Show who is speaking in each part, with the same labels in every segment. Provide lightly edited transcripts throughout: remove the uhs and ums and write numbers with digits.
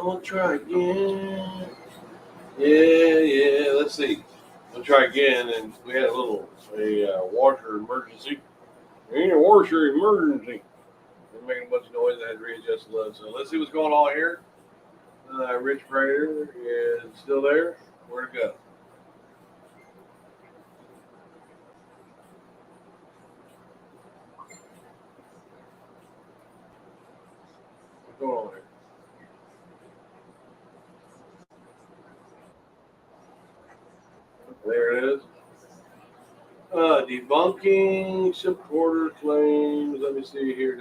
Speaker 1: I'll try again. Yeah. Let's see. We'll try again. And we had a washer emergency. Ain't a washer emergency. We're making a bunch of noise. I had to readjust the load. So let's see what's going on here. Rich Prater is still there. Where'd it go? What's going on here? There it is. Debunking supporter claims. Let me see here.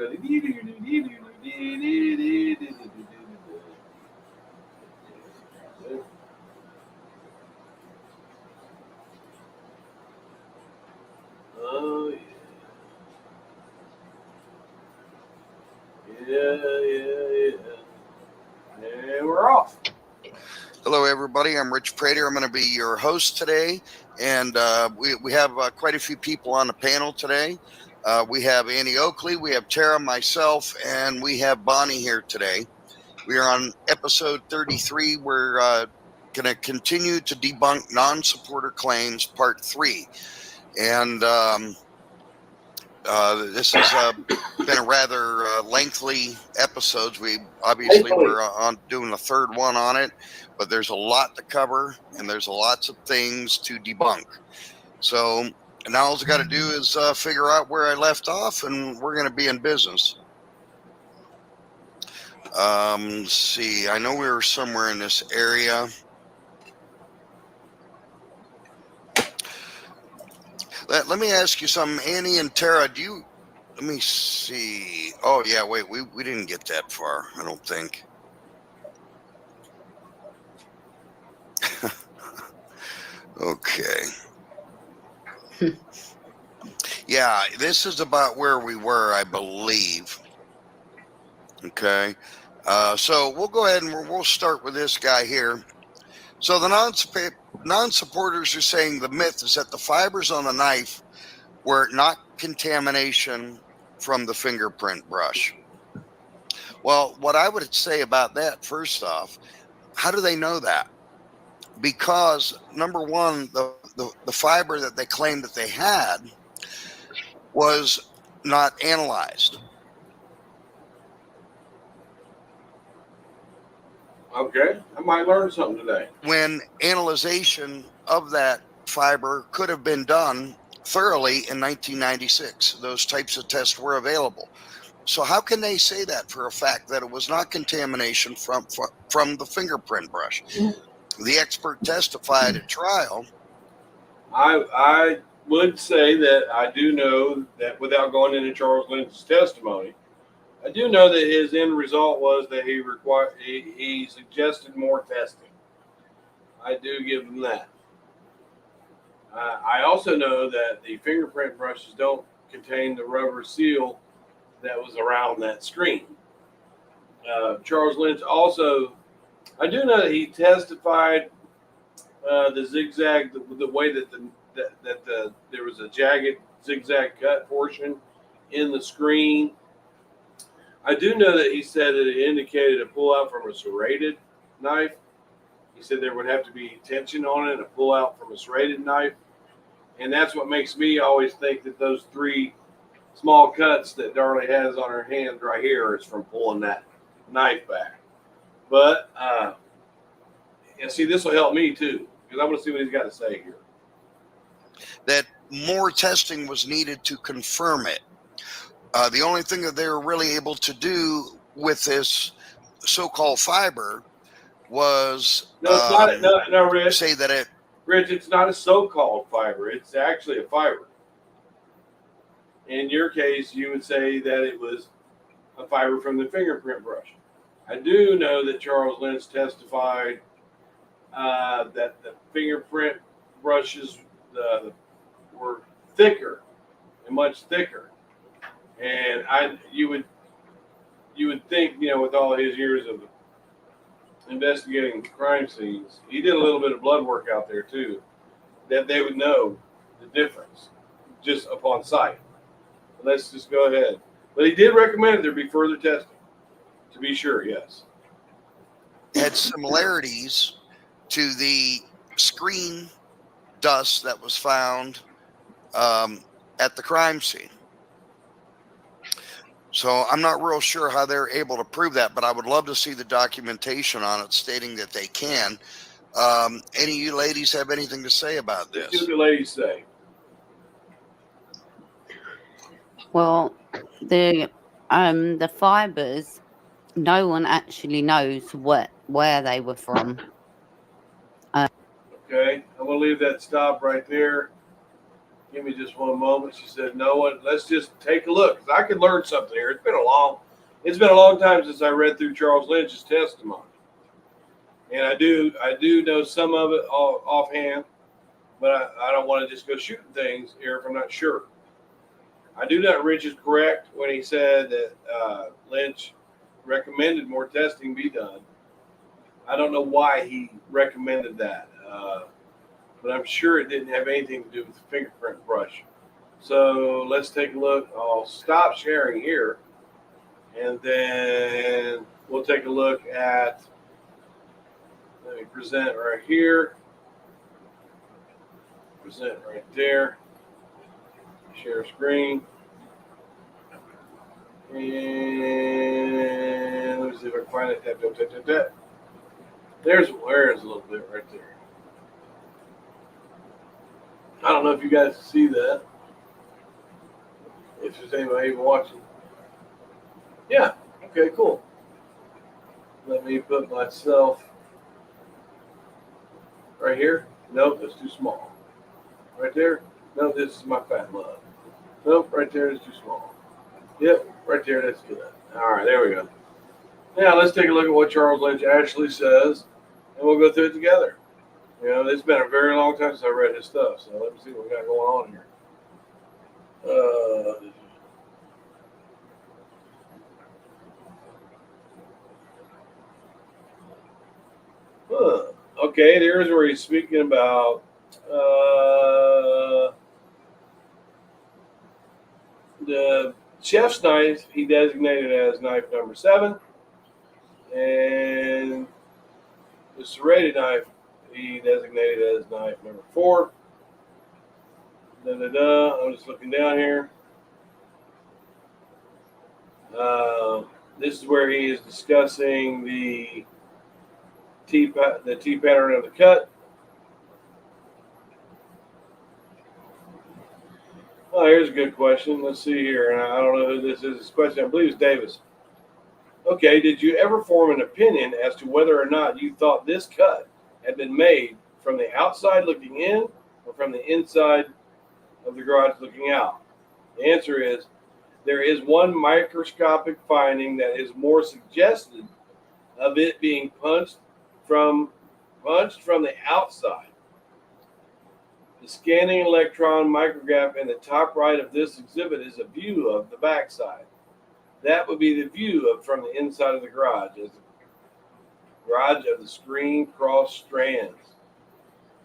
Speaker 1: Oh, yeah. And we're off.
Speaker 2: Hello, everybody. I'm Rich Prater. I'm going to be your host today. And we have quite a few people on the panel today. We have Annie Oakley, we have Tara, myself, and we have Bonnie here today. We are on episode 33. We're going to continue to debunk non-supporter claims, part 3. And this has been a rather lengthy episode. We obviously we're on doing the third one on it, but there's a lot to cover and there's lots of things to debunk. So now all I got to do is figure out where I left off, and we're going to be in business. Let's see. I know we were somewhere in this area. Let me ask you something, Annie and Tara. Let me see. Oh, yeah, wait, we didn't get that far, I don't think. Okay. Yeah, this is about where we were, I believe. Okay. So we'll go ahead and we'll start with this guy here. So the non-supporters are saying the myth is that the fibers on the knife were not contamination from the fingerprint brush. Well, what I would say about that, first off, how do they know that? Because number one, the fiber that they claimed that they had was not analyzed.
Speaker 1: Okay, I might learn something today.
Speaker 2: When analyzation of that fiber could have been done thoroughly in 1996, those types of tests were available. So how can they say that for a fact that it was not contamination from the fingerprint brush? The expert testified at trial.
Speaker 1: I would say that I do know that without going into Charles Lynch's testimony, I do know that his end result was that he suggested more testing. I do give him that. I also know that the fingerprint brushes don't contain the rubber seal that was around that screen. Charles Lynch also, I do know that he testified the zigzag, the way that there was a jagged zigzag cut portion in the screen. I do know that he said that it indicated a pull out from a serrated knife. He said there would have to be tension on it, a pull out from a serrated knife. And that's what makes me always think that those 3 small cuts that Darlie has on her hand right here is from pulling that knife back. But, and see, this will help me too, because I want to see what he's got to say here.
Speaker 2: That more testing was needed to confirm it. The only thing that they were really able to do with this so-called fiber was
Speaker 1: Rich.
Speaker 2: Say that
Speaker 1: Rich, it's not a so-called fiber. It's actually a fiber. In your case, you would say that it was a fiber from the fingerprint brush. I do know that Charles Lynch testified that the fingerprint brushes were thicker and much thicker. And you would think, with all his years of investigating crime scenes, he did a little bit of blood work out there too, that they would know the difference just upon sight. But let's just go ahead. But he did recommend there be further testing, to be sure, yes.
Speaker 2: had similarities to the screen dust that was found at the crime scene. So I'm not real sure how they're able to prove that, but I would love to see the documentation on it stating that they can. Any of you ladies have anything to say about
Speaker 1: Let's see
Speaker 2: this?
Speaker 1: what the ladies say.
Speaker 3: Well, the fibers, no one actually knows where they were from.
Speaker 1: Okay, I'm gonna leave that stop right there. Give me just one moment. She said, "No one. Let's just take a look, 'cause I could learn something here. It's been a long time since I read through Charles Lynch's testimony, and I do know some of it offhand, but I don't want to just go shooting things here if I'm not sure. I do know Rich is correct when he said that Lynch recommended more testing be done. I don't know why he recommended that, but I'm sure it didn't have anything to do with the fingerprint brush. So let's take a look. I'll stop sharing here, and then we'll take a look at, let me present right here, present right there, share screen, and let me see if I can find it. Tap. There's a little bit right there. I don't know if you guys see that. If there's anybody even watching. Yeah. Okay, cool. Let me put myself right here. Nope, that's too small. Right there. No, this is my fat love. Nope, right there is too small. Yep, right there, that's good. All right, there we go. Now let's take a look at what Charles Lynch actually says, and we'll go through it together. You know, it's been a very long time since I read his stuff, so let me see what we got going on here. Okay, there's where he's speaking about the chef's knife. He designated as knife number 7, and the serrated knife he designated as knife number 4. I'm just looking down here. This is where he is discussing the T pattern of the cut. Oh, here's a good question. Let's see here. And I don't know who this is. This question, I believe, is Davis. Okay, did you ever form an opinion as to whether or not you thought this cut had been made from the outside looking in or from the inside of the garage looking out? The answer is there is one microscopic finding that is more suggestive of it being punched from the outside. The scanning electron micrograph in the top right of this exhibit is a view of the backside. That would be the view from the inside of the garage, as the garage of the screen cross strands.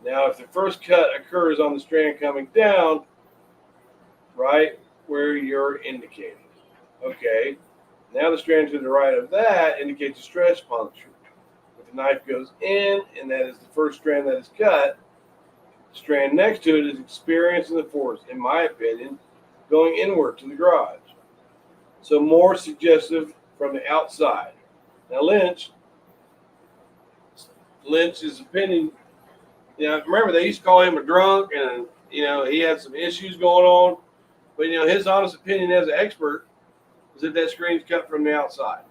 Speaker 1: Now, if the first cut occurs on the strand coming down, right where you're indicating. Okay, now the strand to the right of that indicates a stress puncture. If the knife goes in, and that is the first strand that is cut, the strand next to it is experiencing the force, in my opinion, going inward to the garage. So more suggestive from the outside. Now Lynch's opinion, remember they used to call him a drunk, and he had some issues going on. But his honest opinion as an expert is that screen's cut from the outside.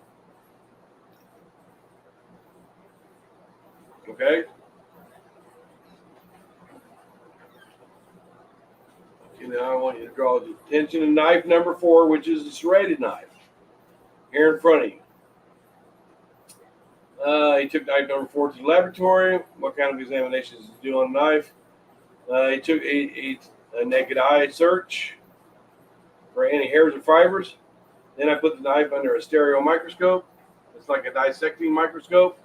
Speaker 1: Okay? Now I want you to draw the attention to knife number 4, which is the serrated knife, here in front of you. He took knife number 4 to the laboratory. What kind of examinations did he do on the knife? He took a naked eye search for any hairs or fibers. Then I put the knife under a stereo microscope. It's like a dissecting microscope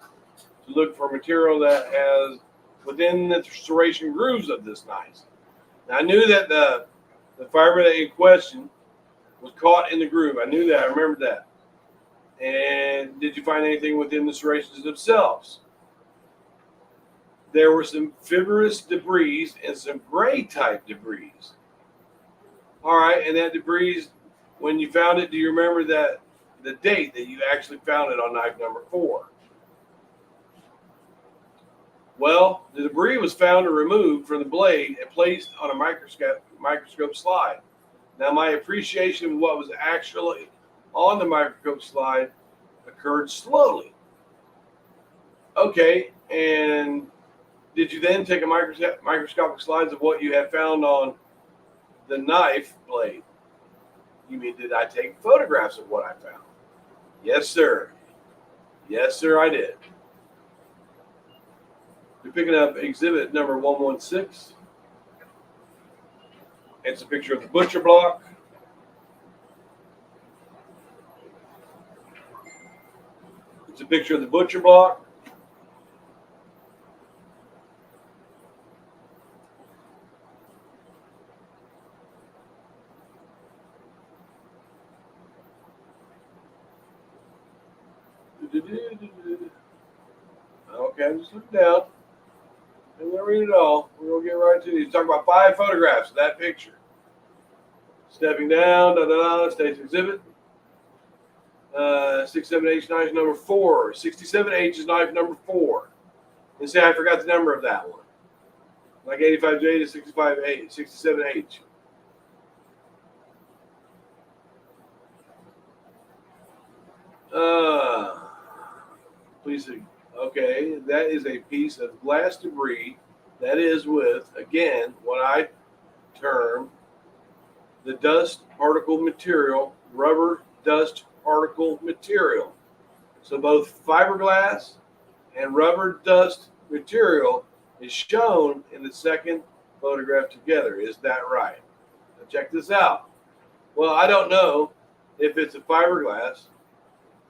Speaker 1: to look for material that has within the serration grooves of this knife. Now, I knew that the fiber that in question was caught in the groove. I knew that. I remembered that. And did you find anything within the serrations themselves? There were some fibrous debris and some gray type debris. All right, and that debris, when you found it, do you remember the date that you actually found it on knife number 4? Well, the debris was found and removed from the blade and placed on a microscope slide. Now, my appreciation of what was actually on the microscope slide occurred slowly. Okay, and did you then take a microscopic slides of what you had found on the knife blade? You mean, did I take photographs of what I found? Yes, sir. Yes, sir, I did. You're picking up exhibit number 116. It's a picture of the butcher block. It's a picture of the butcher block. Okay, I'm just looking down. I'm going to read it all. We're going to get right to it. He's talking about 5 photographs of that picture. Stepping down, states exhibit. 67H knife number 4. 67H is knife number 4. And say I forgot the number of that one. Like 85J to 65H, 67H. Please see. Okay, that is a piece of glass debris that is with, again, what I term the dust particle material, rubber dust particle material. So both fiberglass and rubber dust material is shown in the second photograph together. Is that right? Now check this out. Well, I don't know if it's a fiberglass,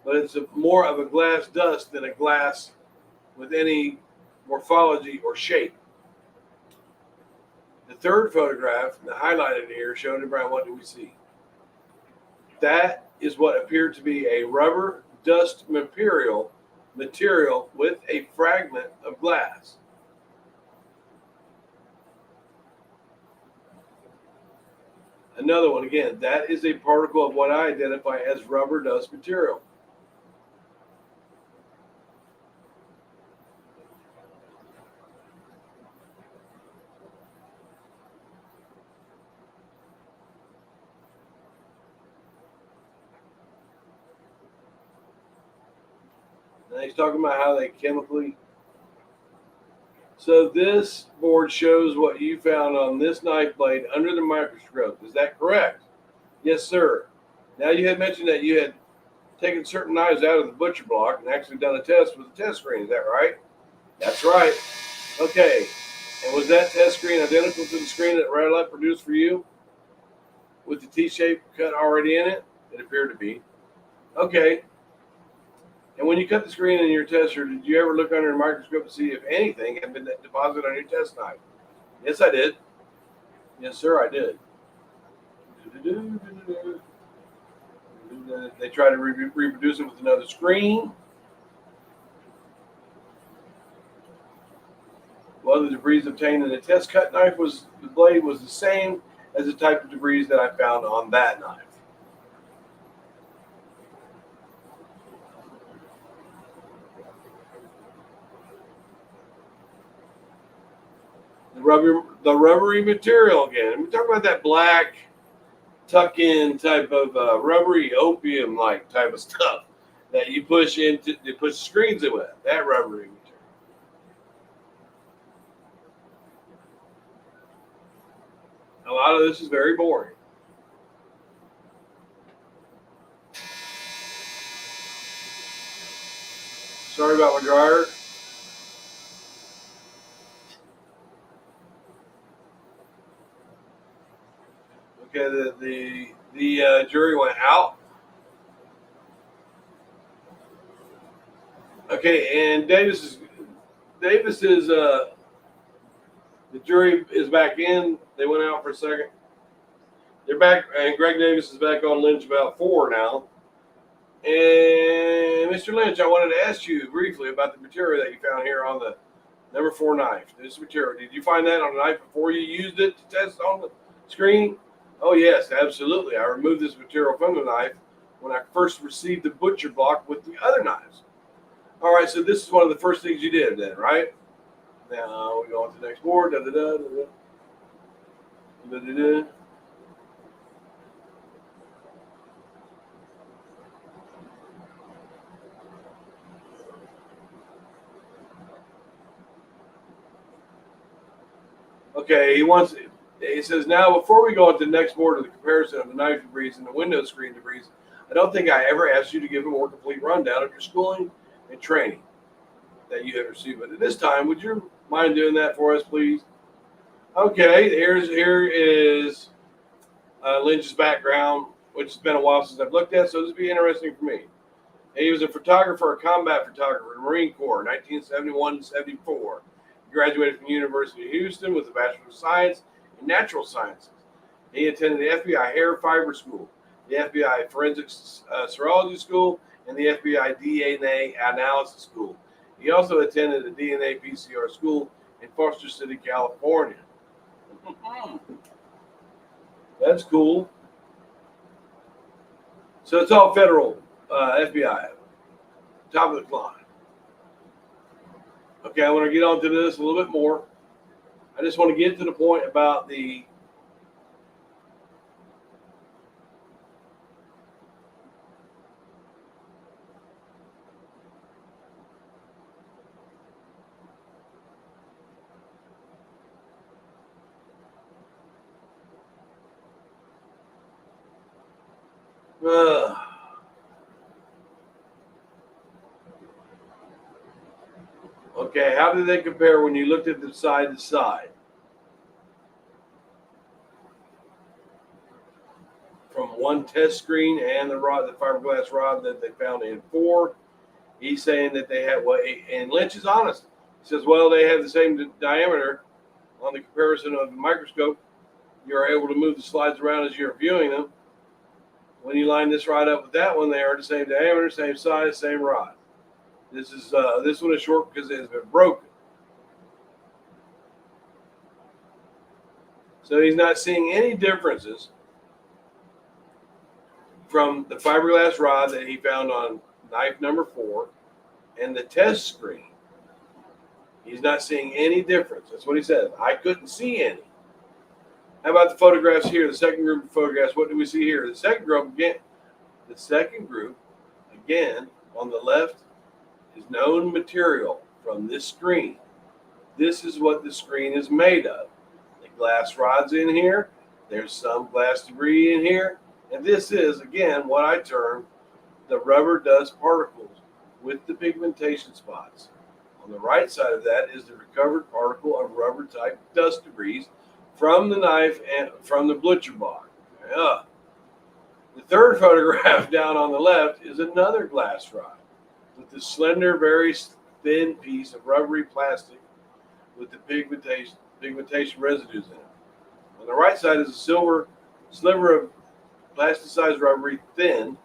Speaker 1: but it's more of a glass dust than a glass with any morphology or shape. The third photograph, the highlighted here, shown in brown, what do we see? That is what appeared to be a rubber dust material with a fragment of glass. Another one, again, that is a particle of what I identify as rubber dust material. And he's talking about how they chemically. So this board shows what you found on this knife blade under the microscope. Is that correct? Yes, sir. Now you had mentioned that you had taken certain knives out of the butcher block and actually done a test with the test screen. Is that right? That's right. Okay. And was that test screen identical to the screen that Red produced for you with the T-shape cut already in it? It appeared to be. Okay. And when you cut the screen in your tester, did you ever look under a microscope to see if anything had been deposited on your test knife? Yes, I did. Yes, sir, I did. They tried to reproduce it with another screen. Well, the debris obtained in the test cut knife the blade was the same as the type of debris that I found on that knife. The rubbery material again. We're talking about that black tuck-in type of rubbery opium-like type of stuff that you push screens in with. That rubbery material. A lot of this is very boring. Sorry about my dryer. Okay, the jury went out. Okay, and Davis is the jury is back in. They went out for a second. They're back, and Greg Davis is back on Lynch about 4 now. And Mr. Lynch, I wanted to ask you briefly about the material that you found here on the number 4 knife. This material, did you find that on the knife before you used it to test on the screen? Oh yes, absolutely. I removed this material from the knife when I first received the butcher block with the other knives. All right, so this is one of the first things you did then, right? Now we go on to the next board. Da, da, da, da, da, da, da, da. Okay, he says, now before we go on to the next board of the comparison of the knife debris and the window screen debris, I don't think I ever asked you to give a more complete rundown of your schooling and training that you have received. But at this time, would you mind doing that for us, please? Okay, here is Lynch's background, which has been a while since I've looked at, so this will be interesting for me. He was a photographer, a combat photographer in the Marine Corps, 1971-74. He graduated from the University of Houston with a Bachelor of Science in Natural Sciences. He attended the FBI Hair Fiber School, the FBI Forensic Serology School, and the FBI DNA Analysis School. He also attended the DNA PCR School in Foster City, California. That's cool. So it's all federal FBI, top of the line. Okay, I want to get on to this a little bit more. I just want to get to the point about the okay, how did they compare when you looked at them side to side? From one test screen and the rod, the fiberglass rod that they found in 4, he's saying that they had and Lynch is honest. He says, well, they have the same diameter on the comparison of the microscope. You're able to move the slides around as you're viewing them. When you line this rod up with that one, they are the same diameter, same size, same rod. This one is short because it has been broken. So he's not seeing any differences from the fiberglass rod that he found on knife number 4 and the test screen. He's not seeing any difference. That's what he says. I couldn't see any. How about the photographs here? The second group of photographs. What do we see here? The second group again on the left is known material from this screen. This is what the screen is made of. The glass rod's in here. There's some glass debris in here. And this is, again, what I term the rubber dust particles with the pigmentation spots. On the right side of that is the recovered particle of rubber type dust debris from the knife and from the butcher block. The third photograph down on the left is another glass rod with the slender, very thin piece of rubbery plastic with the pigmentation residues in it. On the right side is a silver sliver of plasticized rubbery thin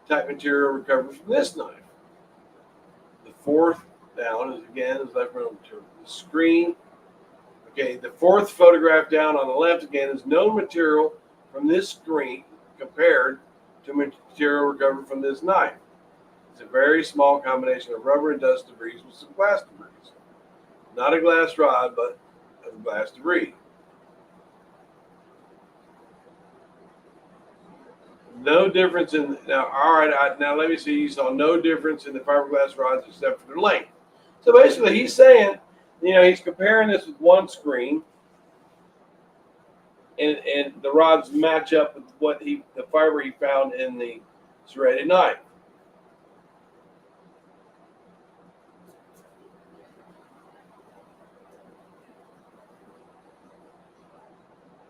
Speaker 1: type material recovered from this knife. The fourth down is left material. The screen. Okay, the fourth photograph down on the left again is known material from this screen compared to material recovered from this knife. It's a very small combination of rubber and dust debris with some glass debris. Not a glass rod, but a glass debris. No difference in now. All right, now let me see. You saw no difference in the fiberglass rods except for their length. So basically, he's saying, he's comparing this with one screen, and the rods match up with the fiber he found in the serrated knife.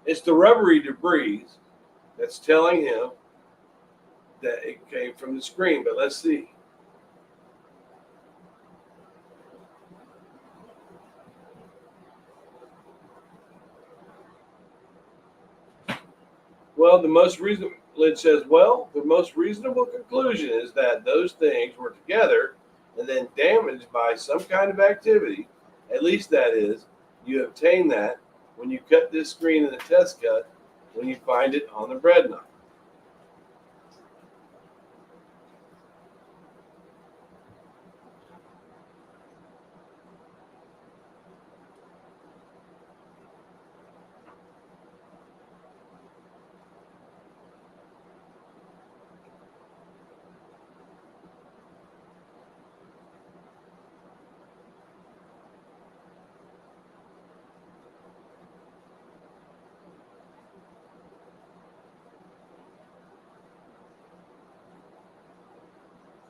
Speaker 1: It's the rubbery debris that's telling him that it came from the screen. But let's see. Well, the most recent Lynch says, well, the most reasonable conclusion is that those things were together and then damaged by some kind of activity. At least that is, you obtain that when you cut this screen in the test cut when you find it on the bread knife.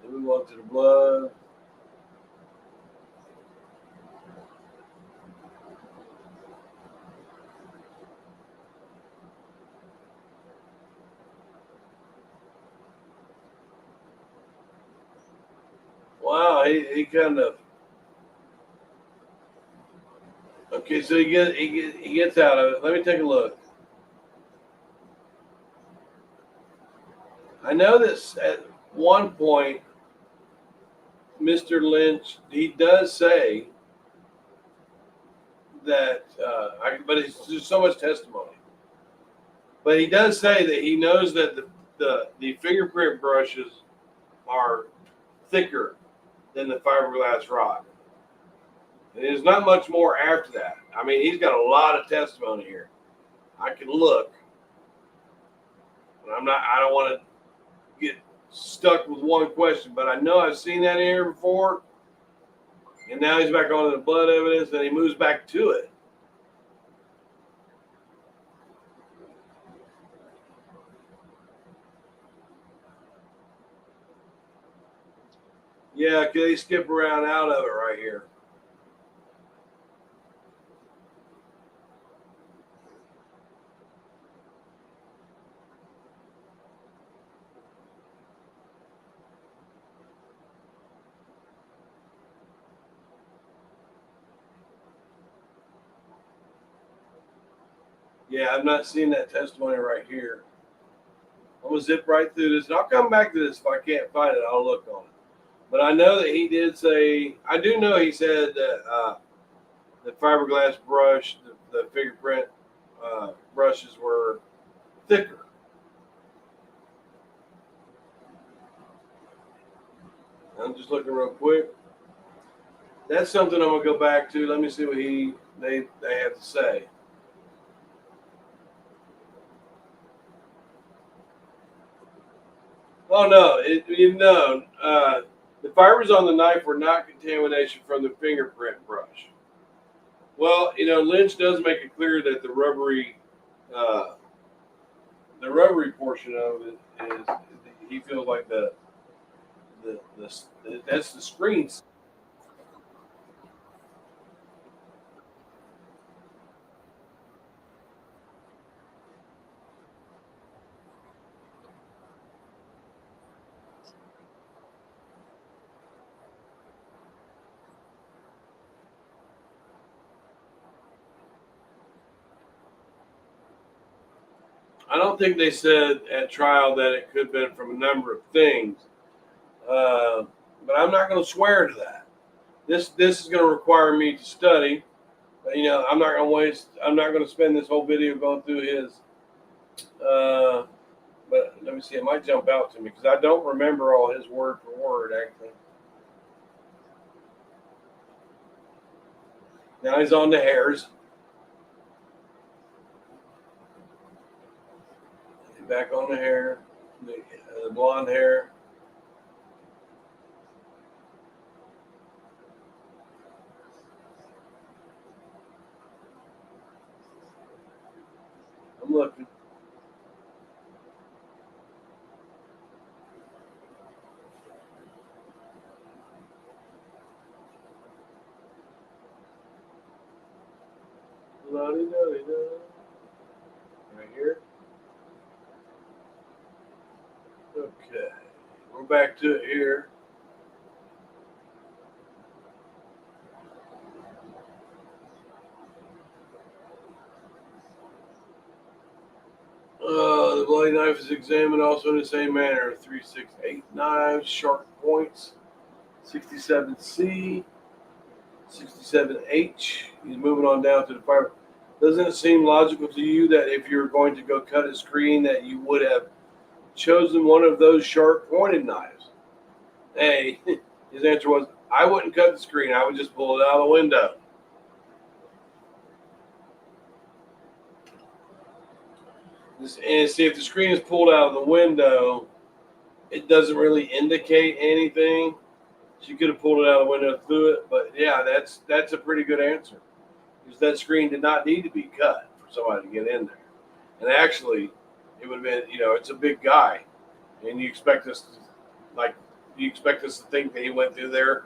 Speaker 1: Then we move on to the blood. Wow, he kind of okay. So he gets out of it. Let me take a look. I know that at one point, Mr. Lynch, he does say that, but it's just so much testimony. But he does say that he knows that the fingerprint brushes are thicker than the fiberglass rod. And there's not much more after that. I mean, he's got a lot of testimony here. I can look, but I don't want to get stuck with one question, but I know I've seen that here before. And now he's back on the blood evidence and he moves back to it. Yeah, can they skip around out of it right here? Yeah, I've not seen that testimony right here. I'm going to zip right through this, and I'll come back to this if I can't find it. I'll look on it. But I know that he did say, I do know he said that the fiberglass brush, the fingerprint brushes were thicker. I'm just looking real quick. That's something I'm going to go back to. Let me see what they have to say. Oh no! The fibers on the knife were not contamination from the fingerprint brush. Well, Lynch does make it clear that the rubbery portion of it is. He feels like that's the screen. I don't think they said at trial that it could have been from a number of things, but I'm not going to swear to that. This is going to require me to study. I'm not going to waste. I'm not going to spend this whole video going through his. But let me see. It might jump out to me because I don't remember all his word for word actually. Now he's on the hairs. Back on the hair, the blonde hair. I'm looking. Right here. Okay. We're back to it here. The Poly knife is examined also in the same manner. 368 knives, sharp points, 67C, 67H. He's moving on down to the fiber. Doesn't it seem logical to you that if you're going to go cut a screen that you would have chosen one of those sharp pointed knives? Hey, his answer was, I wouldn't cut the screen. I would just pull it out of the window. And see, if the screen is pulled out of the window, it doesn't really indicate anything. She could have pulled it out of the window through it, but yeah, that's a pretty good answer. Because that screen did not need to be cut for somebody to get in there. And actually, it would have been, it's a big guy, and you expect us to think that he went through there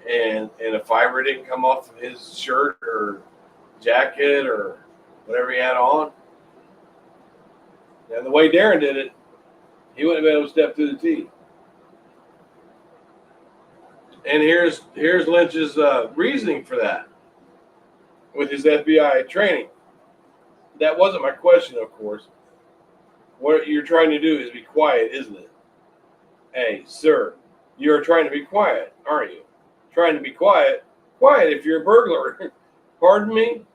Speaker 1: and a fiber didn't come off of his shirt or jacket or whatever he had on. And the way Darren did it, he wouldn't have been able to step through the T. And here's Lynch's reasoning for that with his FBI training. That wasn't my question, of course. What you're trying to do is be quiet, isn't it? Hey, sir, you're trying to be quiet, aren't you? Trying to be quiet? Quiet if you're a burglar. Pardon me?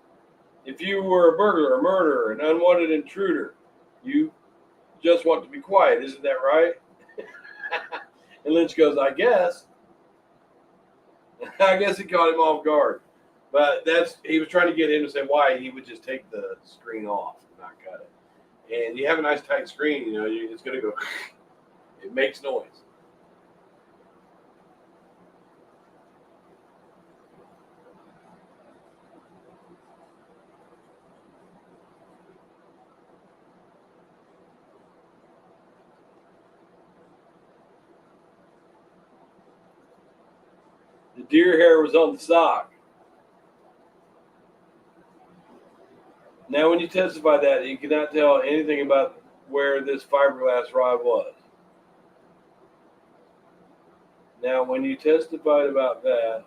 Speaker 1: If you were a burglar, a murderer, an unwanted intruder, you just want to be quiet, isn't that right? And Lynch goes, I guess. I guess he caught him off guard. But he was trying to get him to say why he would just take the screen off and not cut it. And you have a nice tight screen, it's going to go, it makes noise. The deer hair was on the sock. Now, when you testify that, you cannot tell anything about where this fiberglass rod was. Now, when you testified about that,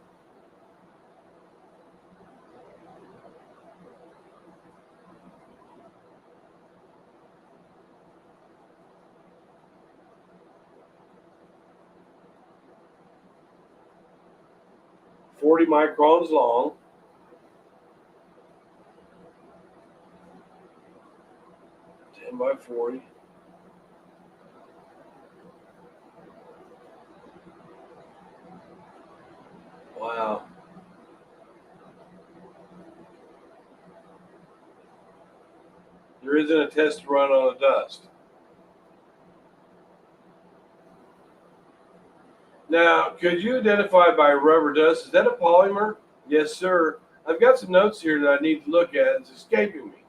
Speaker 1: .40 microns long, 10 by 40. Wow. There isn't a test run on the dust. Now, could you identify by rubber dust? Is that a polymer? Yes, sir. I've got some notes here that I need to look at. It's escaping me.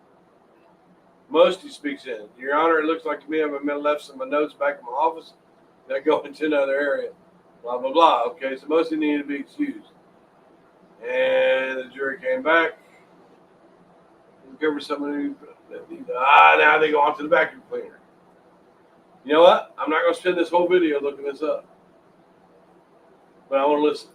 Speaker 1: Most he speaks in. Your Honor, it looks like to me I've left some of my notes back in my office that go into another area. Blah, blah, blah. Okay, so most needed to be excused. And the jury came back. Cover someone now they go on to the vacuum cleaner. You know what? I'm not going to spend this whole video looking this up. But I want to listen.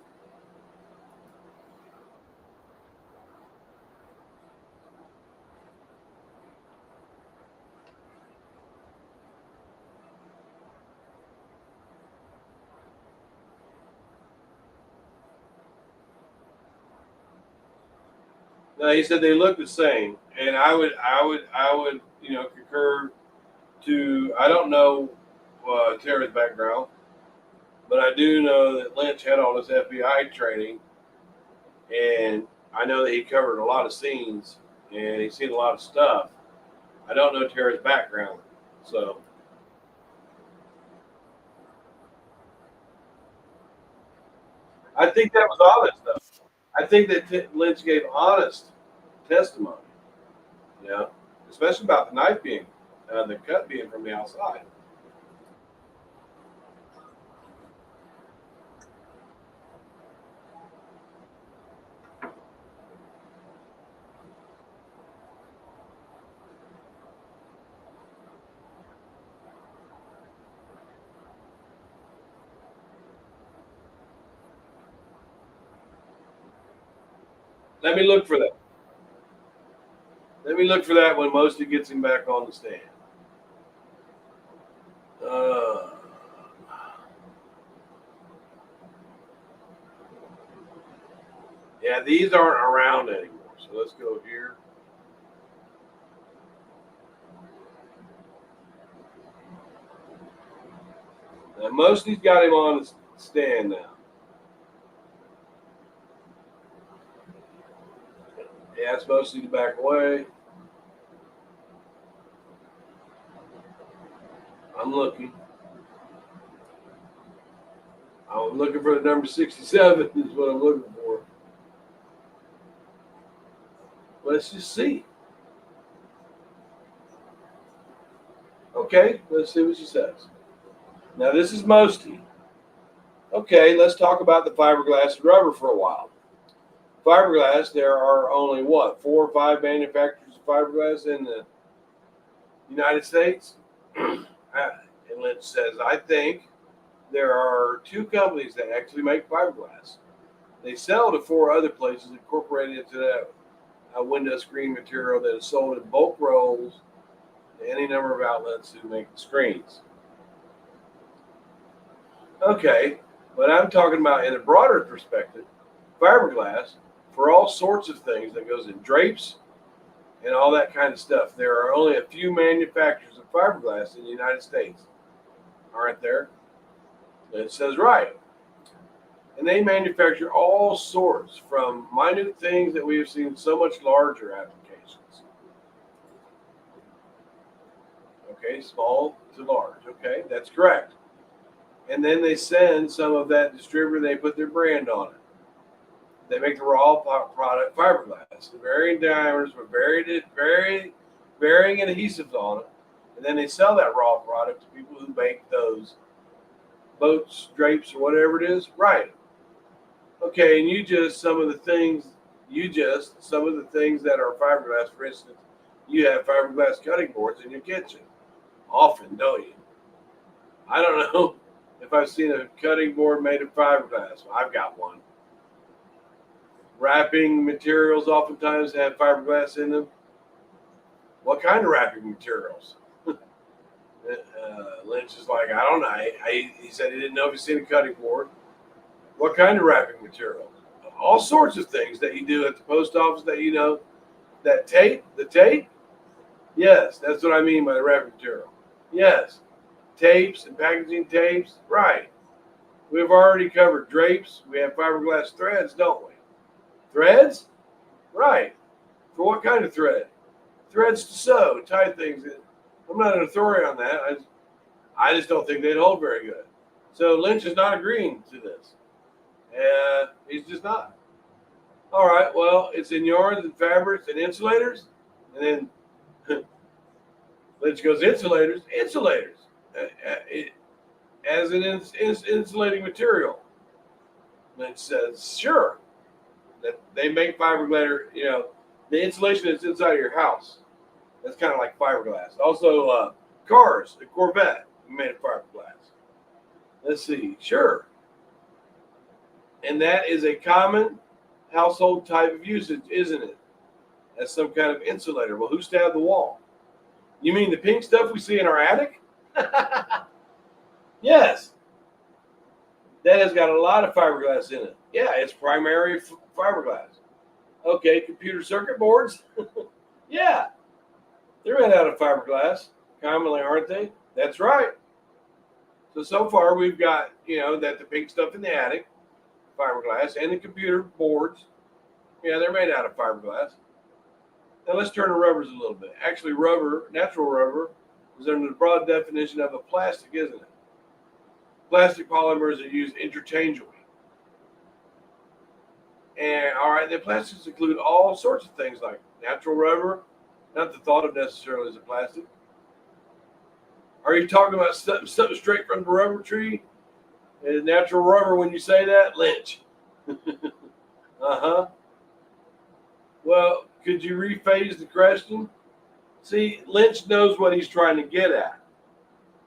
Speaker 1: Now he said they look the same, and I would, concur to. I don't know Tara's background, but I do know that Lynch had all his FBI training, and I know that he covered a lot of scenes and he's seen a lot of stuff. I don't know Tara's background, so. I think that was honest, though. I think that Lynch gave honest testimony, especially about the knife being, the cut being from the outside. Let me look for that. Let me look for that when Mosty gets him back on the stand. Yeah, these aren't around anymore. So let's go here. Now, most of these got him on his stand now. Yeah, it's mostly to back away. I'm looking. I'm looking for the number 67 is what I'm looking for. Let's just see. Okay, let's see what she says. Now this is Mosty. Okay, let's talk about the fiberglass and rubber for a while. Fiberglass, there are only what, 4 or 5 manufacturers of fiberglass in the United States? And Lynch says, I think there are 2 companies that actually make fiberglass. They sell to 4 other places incorporated into that window screen material that is sold in bulk rolls to any number of outlets who make the screens. Okay, but I'm talking about in a broader perspective, fiberglass for all sorts of things that goes in drapes and all that kind of stuff. There are only a few manufacturers of fiberglass in the United States, aren't there? It says right. And they manufacture all sorts, from minute things that we have seen so much larger applications. Okay, small to large. Okay, that's correct. And then they send some of that distributor, they put their brand on it. They make the raw product fiberglass, the varying diameters with varying adhesives on it. And then they sell that raw product to people who make those boats, drapes, or whatever it is. Right. Okay, and some of the things that are fiberglass, for instance, you have fiberglass cutting boards in your kitchen. Often, don't you? I don't know if I've seen a cutting board made of fiberglass. I've got one. Wrapping materials oftentimes have fiberglass in them. What kind of wrapping materials? Lynch is like, I don't know. He said he didn't know if he's seen a cutting board. What kind of wrapping material? All sorts of things that you do at the post office that you know. That tape, the tape? Yes, that's what I mean by the wrapping material. Yes, tapes and packaging tapes. Right. We've already covered drapes. We have fiberglass threads, don't we? Threads? Right. For what kind of thread? Threads to sew, tie things in. I'm not an authority on that. I just don't think they'd hold very good. So Lynch is not agreeing to this. He's just not. All right, well, it's in yarns and fabrics and insulators. And then Lynch goes, insulators? Insulators. As an insulating material. Lynch says, sure. That they make fiberglass, the insulation that's inside of your house. That's kind of like fiberglass. Also, cars, a Corvette, made of fiberglass. Let's see, sure. And that is a common household type of usage, isn't it? As some kind of insulator. Well, who stabbed the wall? You mean the pink stuff we see in our attic? Yes. That has got a lot of fiberglass in it. Yeah, it's primary fiberglass. Okay, computer circuit boards? Yeah. They're made out of fiberglass, commonly, aren't they? That's right. So far we've got, that the pink stuff in the attic, fiberglass, and the computer boards, they're made out of fiberglass. Now let's turn to rubbers a little bit. Actually, natural rubber, is under the broad definition of a plastic, isn't it? Plastic polymers are used interchangeably. And all right, the plastics include all sorts of things like natural rubber, not the thought of necessarily as a plastic. Are you talking about something straight from the rubber tree? Is natural rubber when you say that? Lynch. Uh-huh. Well, could you rephrase the question? See, Lynch knows what he's trying to get at.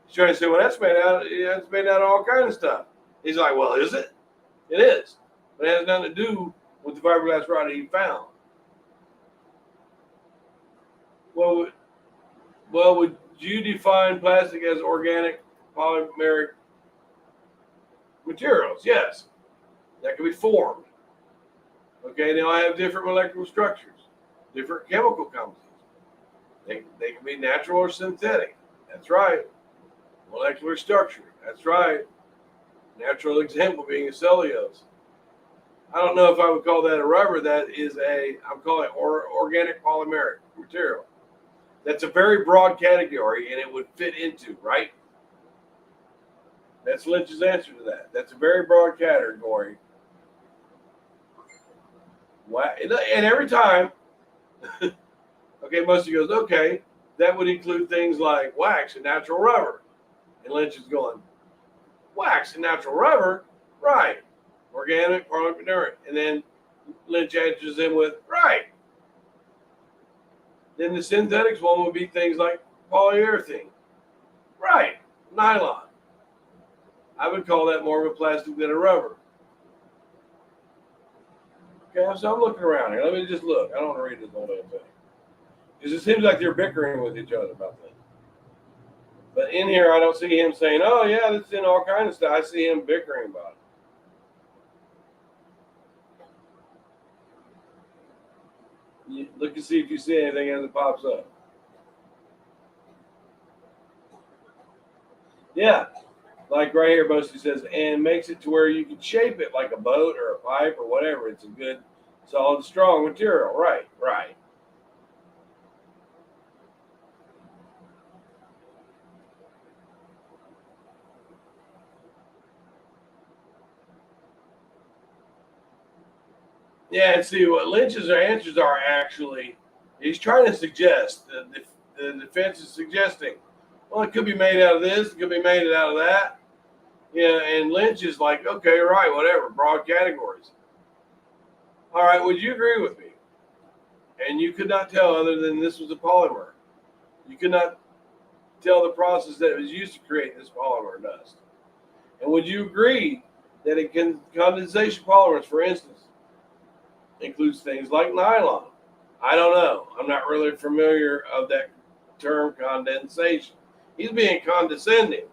Speaker 1: He's trying to say, well, that's made out of all kinds of stuff. He's like, well, is it? It is. But it has nothing to do with the fiberglass rod he found. Well, would you define plastic as organic polymeric materials. Yes, that can be formed. Okay, they all have different molecular structures, different chemical compositions. They can be natural or synthetic. That's right. Molecular structure. That's right. Natural example being a cellulose. I don't know if I would call that a rubber. That is I'm calling it organic polymeric material. That's a very broad category, and it would fit into, right? That's Lynch's answer to that. That's a very broad category. And every time, okay, Musty goes, okay, that would include things like wax and natural rubber. And Lynch is going, wax and natural rubber? Right. Organic, polymeric. And then Lynch answers him with, right. Then the synthetics one would be things like polyurethane. Right. Nylon. I would call that more of a plastic than a rubber. Okay, so I'm looking around here. Let me just look. I don't want to read this whole damn thing. Because it seems like they're bickering with each other about things. But in here, I don't see him saying, oh, yeah, this is in all kinds of stuff. I see him bickering about it. Look and see if you see anything as it pops up. Yeah, like right here, mostly says, and makes it to where you can shape it like a boat or a pipe or whatever. It's a good, solid, strong material. Right, right. Yeah, and see what Lynch's answers are actually, he's trying to suggest, the defense is suggesting, well, it could be made out of this, it could be made out of that. Yeah, and Lynch is like, okay, right, whatever, broad categories. All right, would you agree with me? And you could not tell other than this was a polymer. You could not tell the process that it was used to create this polymer dust. And would you agree that condensation polymers, for instance, includes things like nylon? I don't know. I'm not really familiar of that term condensation. He's being condescending.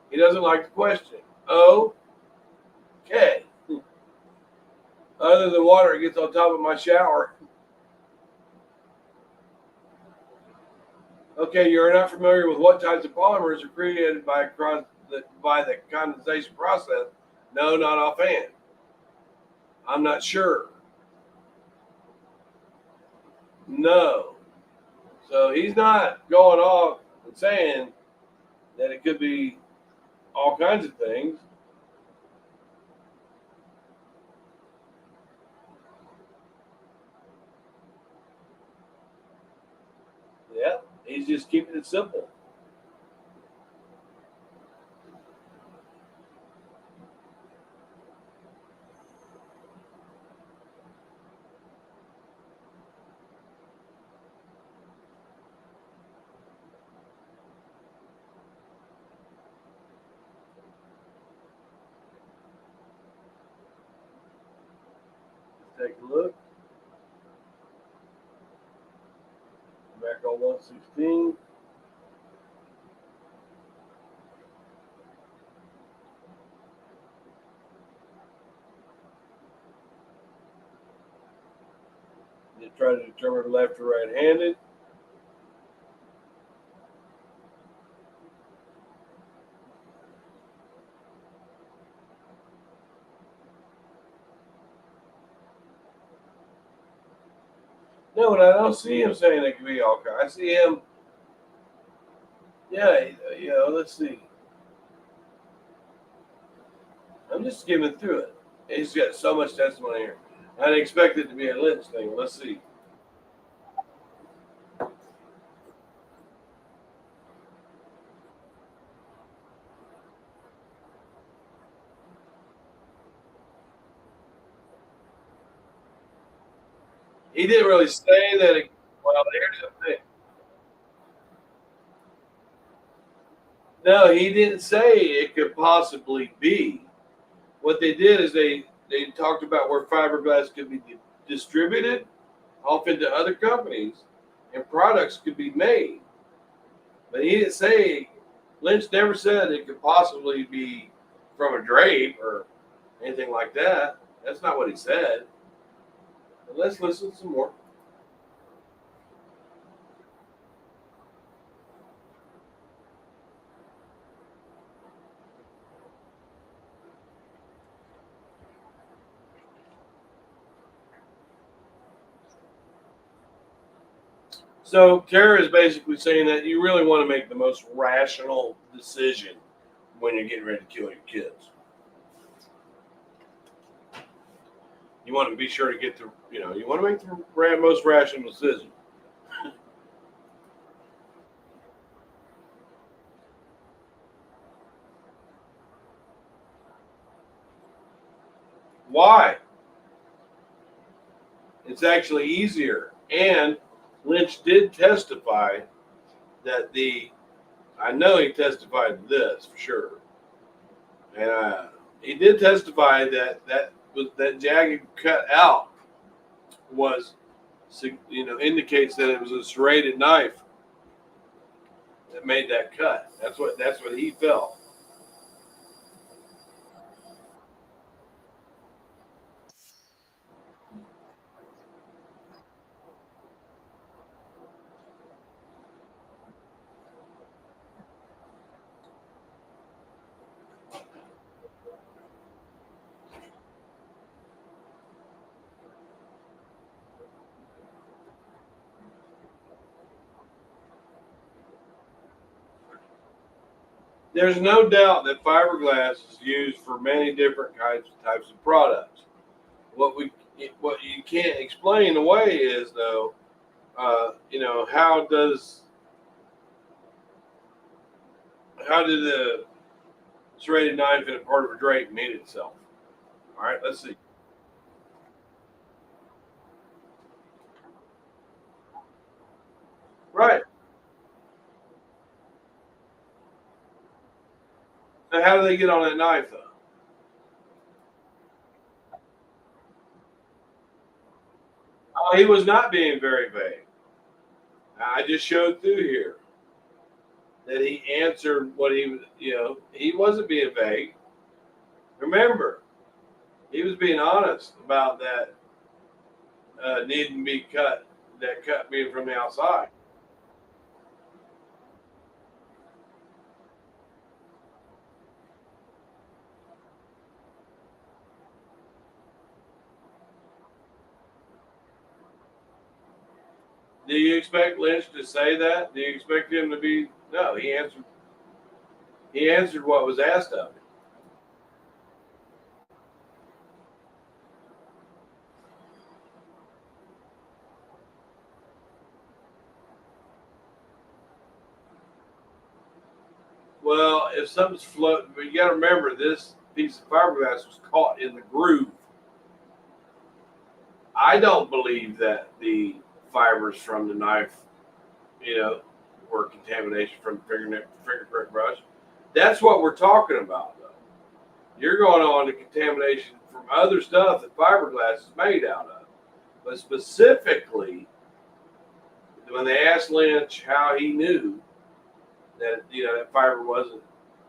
Speaker 1: He doesn't like the question. Okay. Other than water, it gets on top of my shower. Okay, you're not familiar with what types of polymers are created by the condensation process. No, not offhand. I'm not sure. No. So he's not going off and saying that it could be all kinds of things. Yeah, he's just keeping it simple. Let's take a look. Back on 116. You try to determine left or right-handed. No, and I don't see him saying it could be all kinds. I see him, yeah, let's see. I'm just skimming through it. He's got so much testimony here. I didn't expect it to be a Lynch thing. Let's see. He didn't really say that. Well, here's the thing. No, he didn't say it could possibly be. What they did is they talked about where fiberglass could be distributed off into other companies and products could be made. But he didn't say Lynch never said it could possibly be from a drape or anything like that. That's not what he said. But let's listen some more. So Tara is basically saying that you really want to make the most rational decision when you're getting ready to kill your kids. You want to be sure to get the, you want to make the most rational decision. Why? It's actually easier. And Lynch did testify that I know he testified to this for sure. And he did testify that jagged cut out was, indicates that it was a serrated knife that made that cut. That's what he felt. There's no doubt that fiberglass is used for many different types of products. What you can't explain away is though, how did the serrated knife in a part of a drape meet itself? All right, let's see. Right. So how do they get on that knife though? Oh, he was not being very vague. I just showed through here that he answered what he was. He wasn't being vague. Remember, he was being honest about that needing to be cut. That cut being from the outside. Do you expect Lynch to say that? Do you expect him to be? No, he answered. He answered what was asked of him. Well, if something's floating, but you got to remember this piece of fiberglass was caught in the groove. I don't believe that the fibers from the knife, you know, were contamination from the fingerprint brush. That's what we're talking about, though. You're going on to contamination from other stuff that fiberglass is made out of. But specifically, when they asked Lynch how he knew that that fiber wasn't,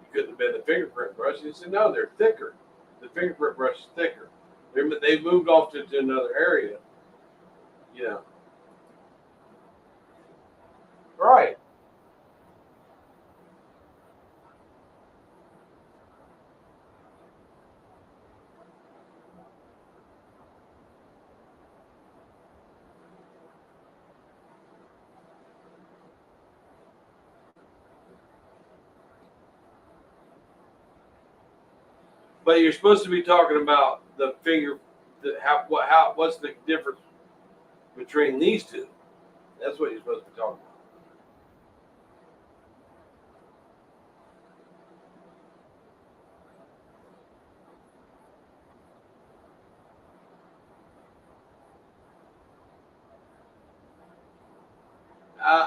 Speaker 1: it couldn't have been the fingerprint brush, he said no, they're thicker. The fingerprint brush is thicker. They've moved off to another area, you know. Right. But you're supposed to be talking about the finger, what's the difference between these two? That's what you're supposed to be talking about.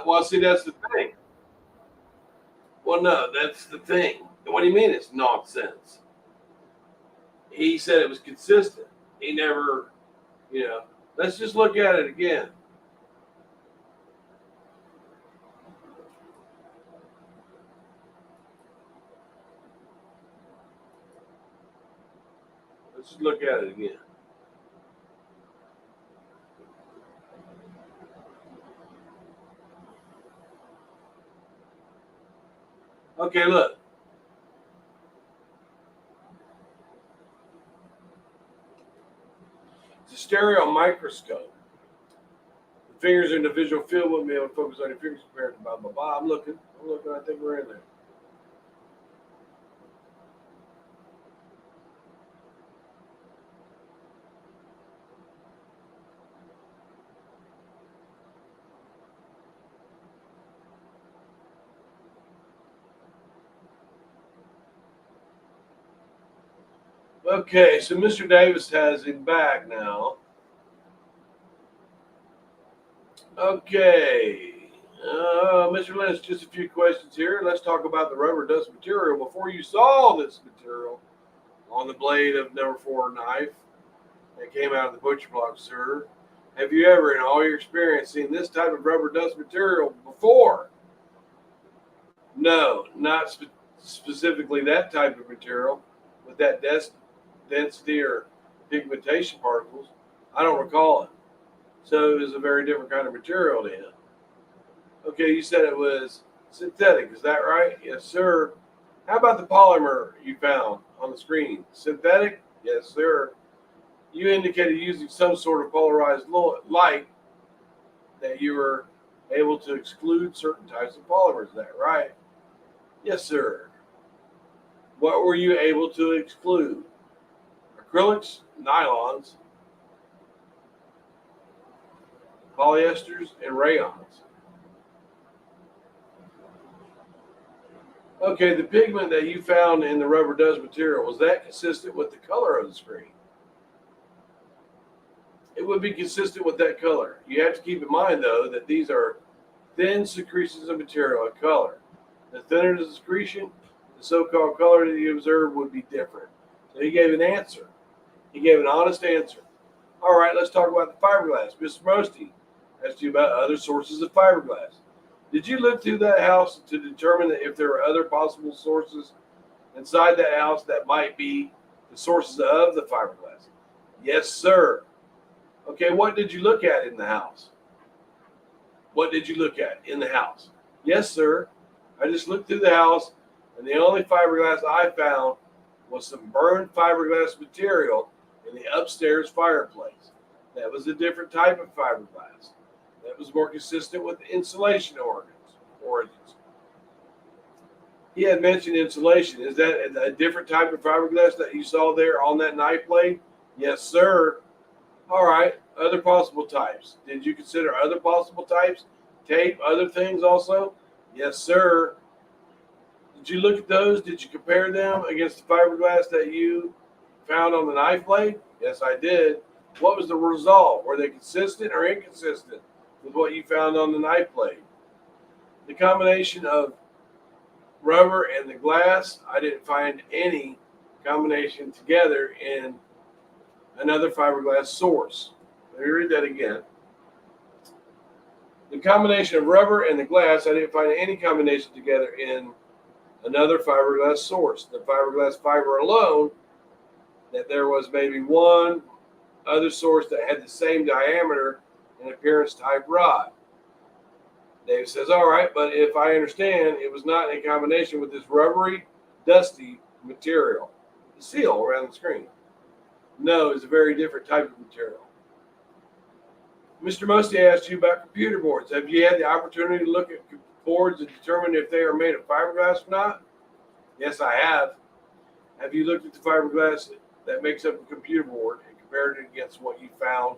Speaker 1: Well, see, that's the thing. Well, no, that's the thing. What do you mean it's nonsense? He said it was consistent. He never, let's just look at it again. Let's just look at it again. Okay, look. It's a stereo microscope. The fingers in the visual field wouldn't be able to focus on your fingers compared to blah, blah, blah. I'm looking. I think we're in there. Okay, so Mr. Davis has him back now. Okay, Mr. Lynch, just a few questions here. Let's talk about the rubber dust material. Before you saw this material on the blade of number 4 knife that came out of the butcher block, sir, have you ever, in all your experience, seen this type of rubber dust material before? No, not specifically that type of material with that density or pigmentation particles. I don't recall it. So it was a very different kind of material to him. Okay, you said it was synthetic. Is that right? Yes, sir. How about the polymer you found on the screen? Synthetic? Yes, sir. You indicated using some sort of polarized light that you were able to exclude certain types of polymers. Is that right? Yes, sir. What were you able to exclude? Acrylics, nylons, polyesters, and rayons. Okay, the pigment that you found in the rubber dust material, was that consistent with the color of the screen? It would be consistent with that color. You have to keep in mind, though, that these are thin secretions of material of color. The thinner the secretion, the so-called color that you observe would be different. So he gave an answer. He gave an honest answer. All right, let's talk about the fiberglass. Mr. Mosty asked you about other sources of fiberglass. Did you look through that house to determine if there are other possible sources inside that house that might be the sources of the fiberglass? Yes, sir. Okay, what did you look at in the house? What did you look at in the house? Yes, sir. I just looked through the house, and the only fiberglass I found was some burned fiberglass material in the upstairs fireplace. That was a different type of fiberglass. That was more consistent with insulation origins. He had mentioned insulation. Is that a different type of fiberglass that you saw there on that knife blade? Yes, sir. All right. Other possible types. Did you consider other possible types? Tape, other things also? Yes, sir. Did you look at those? Did you compare them against the fiberglass that you found on the knife blade? Yes, I did. What was the result? Were they consistent or inconsistent with what you found on the knife blade? The combination of rubber and the glass, I didn't find any combination together in another fiberglass source. Let me read that again. The combination of rubber and the glass, I didn't find any combination together in another fiberglass source. The fiberglass fiber alone, that there was maybe one other source that had the same diameter and appearance type rod. Dave says, all right, but if I understand, it was not in combination with this rubbery, dusty material, the seal around the screen. No, it's a very different type of material. Mr. Mosty asked you about computer boards. Have you had the opportunity to look at boards and determine if they are made of fiberglass or not? Yes, I have. Have you looked at the fiberglass that makes up a computer board and compared it against what you found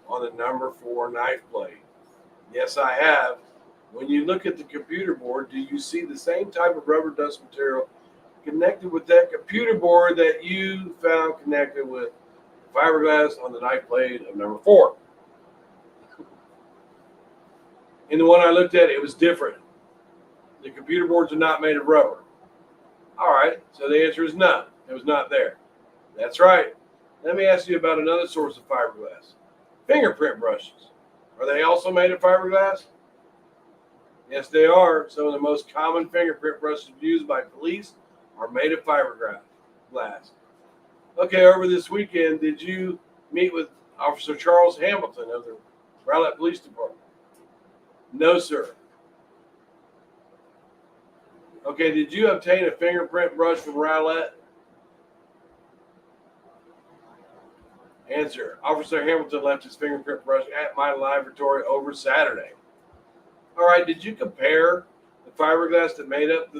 Speaker 1: on the number 4 knife blade? Yes, I have. When you look at the computer board, do you see the same type of rubber dust material connected with that computer board that you found connected with fiberglass on the knife blade of number 4? In the one I looked at, it was different. The computer boards are not made of rubber. All right, so the answer is no. It was not there. That's right. Let me ask you about another source of fiberglass. Fingerprint brushes. Are they also made of fiberglass? Yes, they are. Some of the most common fingerprint brushes used by police are made of fiberglass. Okay, over this weekend, did you meet with Officer Charles Hamilton of the Rowlett Police Department? No, sir. Okay, did you obtain a fingerprint brush from Rowlett? Answer. Officer Hamilton left his fingerprint brush at my laboratory over Saturday. All right, did you compare the fiberglass that made up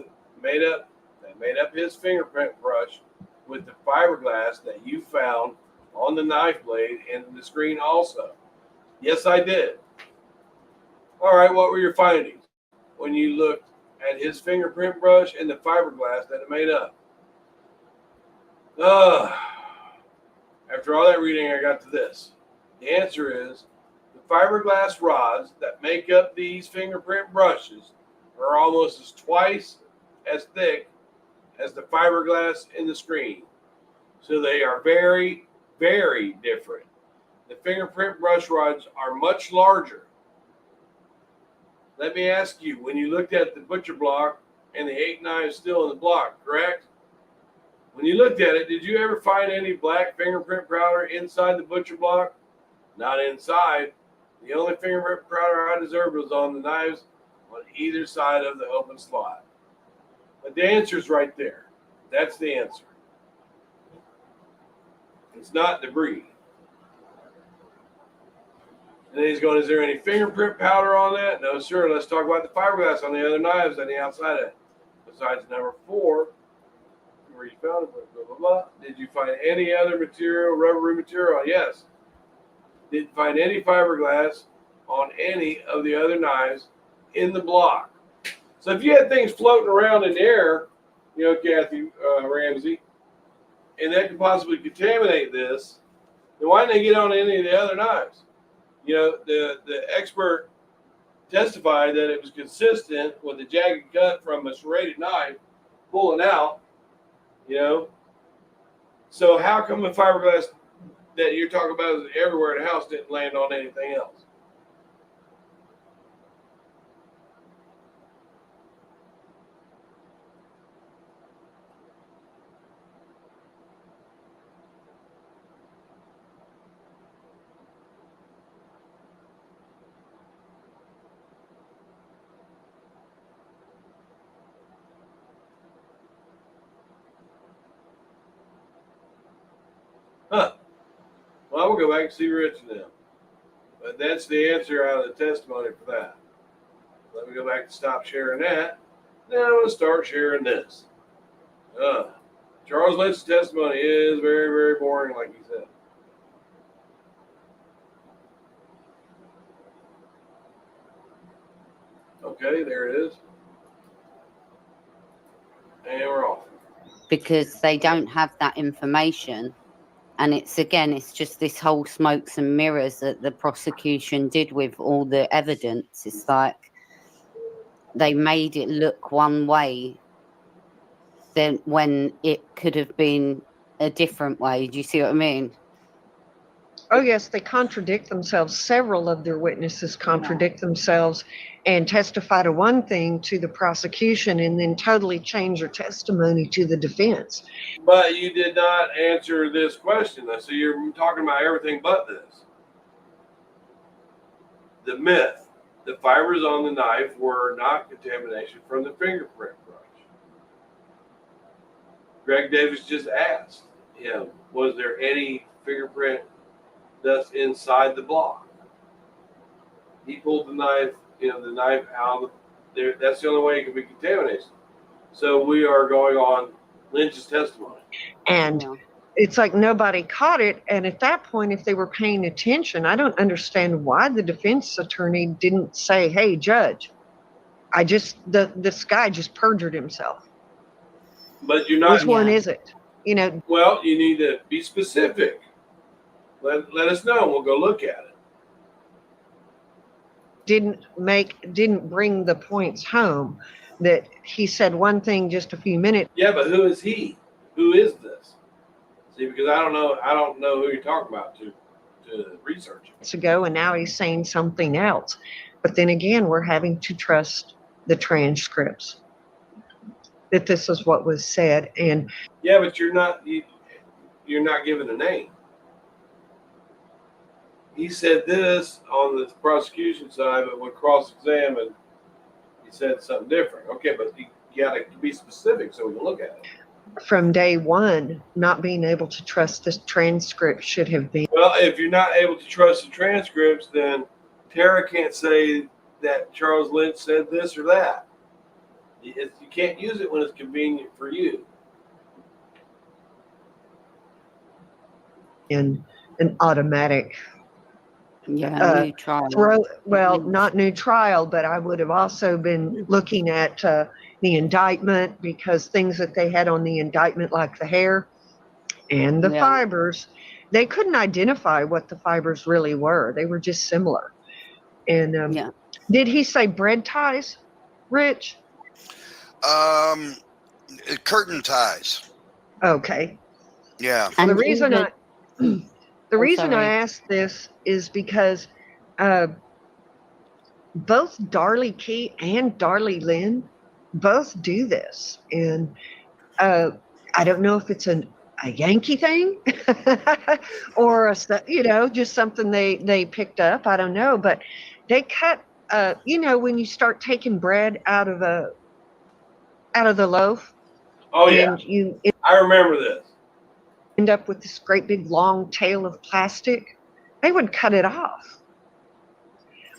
Speaker 1: his fingerprint brush with the fiberglass that you found on the knife blade and the screen also? Yes, I did. All right, what were your findings when you looked at his fingerprint brush and the fiberglass that it made up? After all that reading, I got to this. The answer is the fiberglass rods that make up these fingerprint brushes are almost twice as thick as the fiberglass in the screen. So they are very, very different. The fingerprint brush rods are much larger. Let me ask you, when you looked at the butcher block and the 8 knives still in the block, correct? When you looked at it, did you ever find any black fingerprint powder inside the butcher block? Not inside. The only fingerprint powder I observed was on the knives on either side of the open slot. But the answer is right there. That's the answer. It's not debris. And then he's going, is there any fingerprint powder on that? No, sir. Let's talk about the fiberglass on the other knives on the outside of it. Besides number 4, where you found it, blah, blah, blah. Did you find any other material, rubbery material? Yes. Didn't find any fiberglass on any of the other knives in the block. So if you had things floating around in the air, you know, Kathy Ramsey, and that could possibly contaminate this, then why didn't they get on any of the other knives? You know, the expert testified that it was consistent with the jagged cut from a serrated knife pulling out, you know. So how come the fiberglass that you're talking about is everywhere in the house didn't land on anything else? Huh. Well, we'll go back and see Rich now. But that's the answer out of the testimony for that. Let me go back and stop sharing that. Now I'm going to start sharing this. Charles Lynch's testimony is very, very boring, like he said. Okay, there it is. And we're off.
Speaker 3: Because they don't have that information. And it's just this whole smokes and mirrors that the prosecution did with all the evidence. It's like they made it look one way then when it could have been a different way. Do you see what I mean?
Speaker 4: Oh, yes, they contradict themselves. Several of their witnesses contradict themselves and testify to one thing to the prosecution and then totally change their testimony to the defense.
Speaker 1: But you did not answer this question. So you're talking about everything but this. The myth. The fibers on the knife were not contamination from the fingerprint brush. Greg Davis just asked him, was there any fingerprint dust inside the block? He pulled the knife, the knife out of there. That's the only way it could be contaminated. So we are going on Lynch's testimony.
Speaker 4: And it's like nobody caught it. And at that point, if they were paying attention, I don't understand why the defense attorney didn't say, hey, judge, this guy just perjured himself.
Speaker 1: But you're not.
Speaker 4: Which one is it?
Speaker 1: Well, you need to be specific. Let us know and we'll go look at it.
Speaker 4: Didn't bring the points home that he said one thing just a few minutes.
Speaker 1: Yeah, but who is he? Who is this? See, because I don't know who you're talking about to research it.
Speaker 4: Ago, and now he's saying something else. But then again, we're having to trust the transcripts that this is what was said. And
Speaker 1: yeah, but you're not. you're not given a name. He said this on the prosecution side, but when cross-examined, he said something different. Okay, but you got to be specific so we can look at it.
Speaker 4: From day one, not being able to trust this transcript should have been.
Speaker 1: Well, if you're not able to trust the transcripts, then Tara can't say that Charles Lynch said this or that. You can't use it when it's convenient for you.
Speaker 4: In an automatic
Speaker 3: new trial.
Speaker 4: not new trial, but I would have also been looking at the indictment, because things that they had on the indictment, like the hair and the fibers, they couldn't identify what the fibers really were. They were just similar. And did he say bread ties, Rich?
Speaker 2: Curtain ties.
Speaker 4: Okay.
Speaker 2: Yeah.
Speaker 4: And the reason I asked this is because both Darlie Key and Darlie Lynn both do this, and I don't know if it's a Yankee thing or just something they picked up. I don't know, but they cut. When you start taking bread out of the loaf.
Speaker 1: Oh yeah,
Speaker 4: and
Speaker 1: I remember this.
Speaker 4: End up with this great big long tail of plastic. They would cut it off.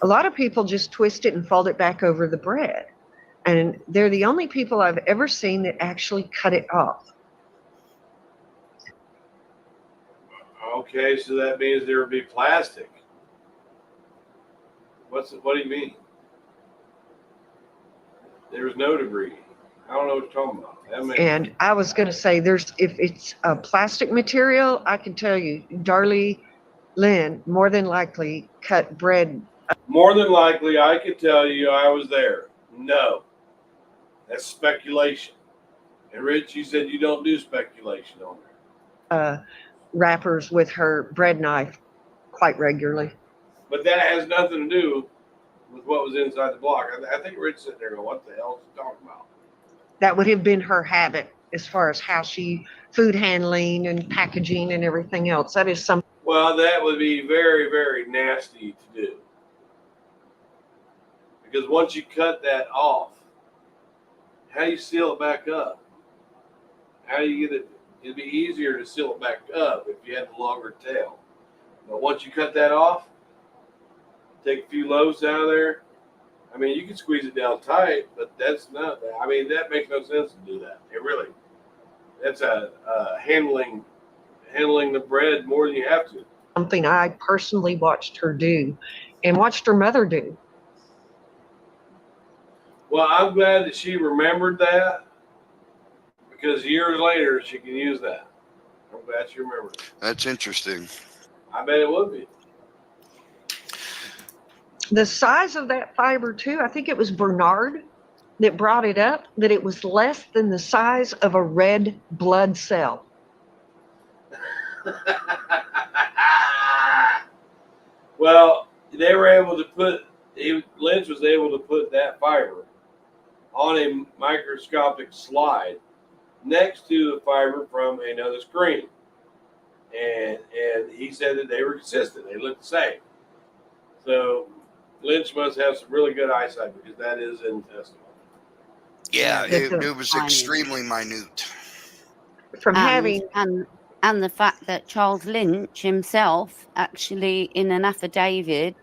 Speaker 4: A lot of people just twist it and fold it back over the bread. And they're the only people I've ever seen that actually cut it off.
Speaker 1: Okay, so that means there would be plastic. What do you mean? There's no debris. I don't know what you're talking about.
Speaker 4: And I was going to say, if it's a plastic material, I can tell you, Darlie Lynn more than likely cut bread.
Speaker 1: More than likely, I could tell you I was there. No. That's speculation. And Rich, you said you don't do speculation on there.
Speaker 4: Wrappers with her bread knife quite regularly.
Speaker 1: But that has nothing to do with what was inside the block. I think Rich sitting there going, what the hell is he talking about?
Speaker 4: That would have been her habit as far as how she food handling and packaging and everything else. That is something.
Speaker 1: Well, that would be very, very nasty to do. Because once you cut that off, how do you seal it back up? How do you get it? It'd be easier to seal it back up if you had the longer tail. But once you cut that off, take a few loaves out of there. I mean, you can squeeze it down tight, but that's not. I mean, that makes no sense to do that. It really. That's handling the bread more than you have to.
Speaker 4: Something I personally watched her do, and watched her mother do.
Speaker 1: Well, I'm glad that she remembered that, because years later she can use that. I'm glad she remembered it.
Speaker 2: That's interesting.
Speaker 1: I bet it would be.
Speaker 4: The size of that fiber, too, I think it was Bernard that brought it up, that it was less than the size of a red blood cell.
Speaker 1: Well, they were able to Lynch was able to put that fiber on a microscopic slide next to the fiber from another screen. And he said that they were consistent. They looked the same. So Lynch must have some really good eyesight, because that is in testimony.
Speaker 2: Yeah, it was extremely minute.
Speaker 4: From having
Speaker 3: and the fact that Charles Lynch himself actually in an affidavit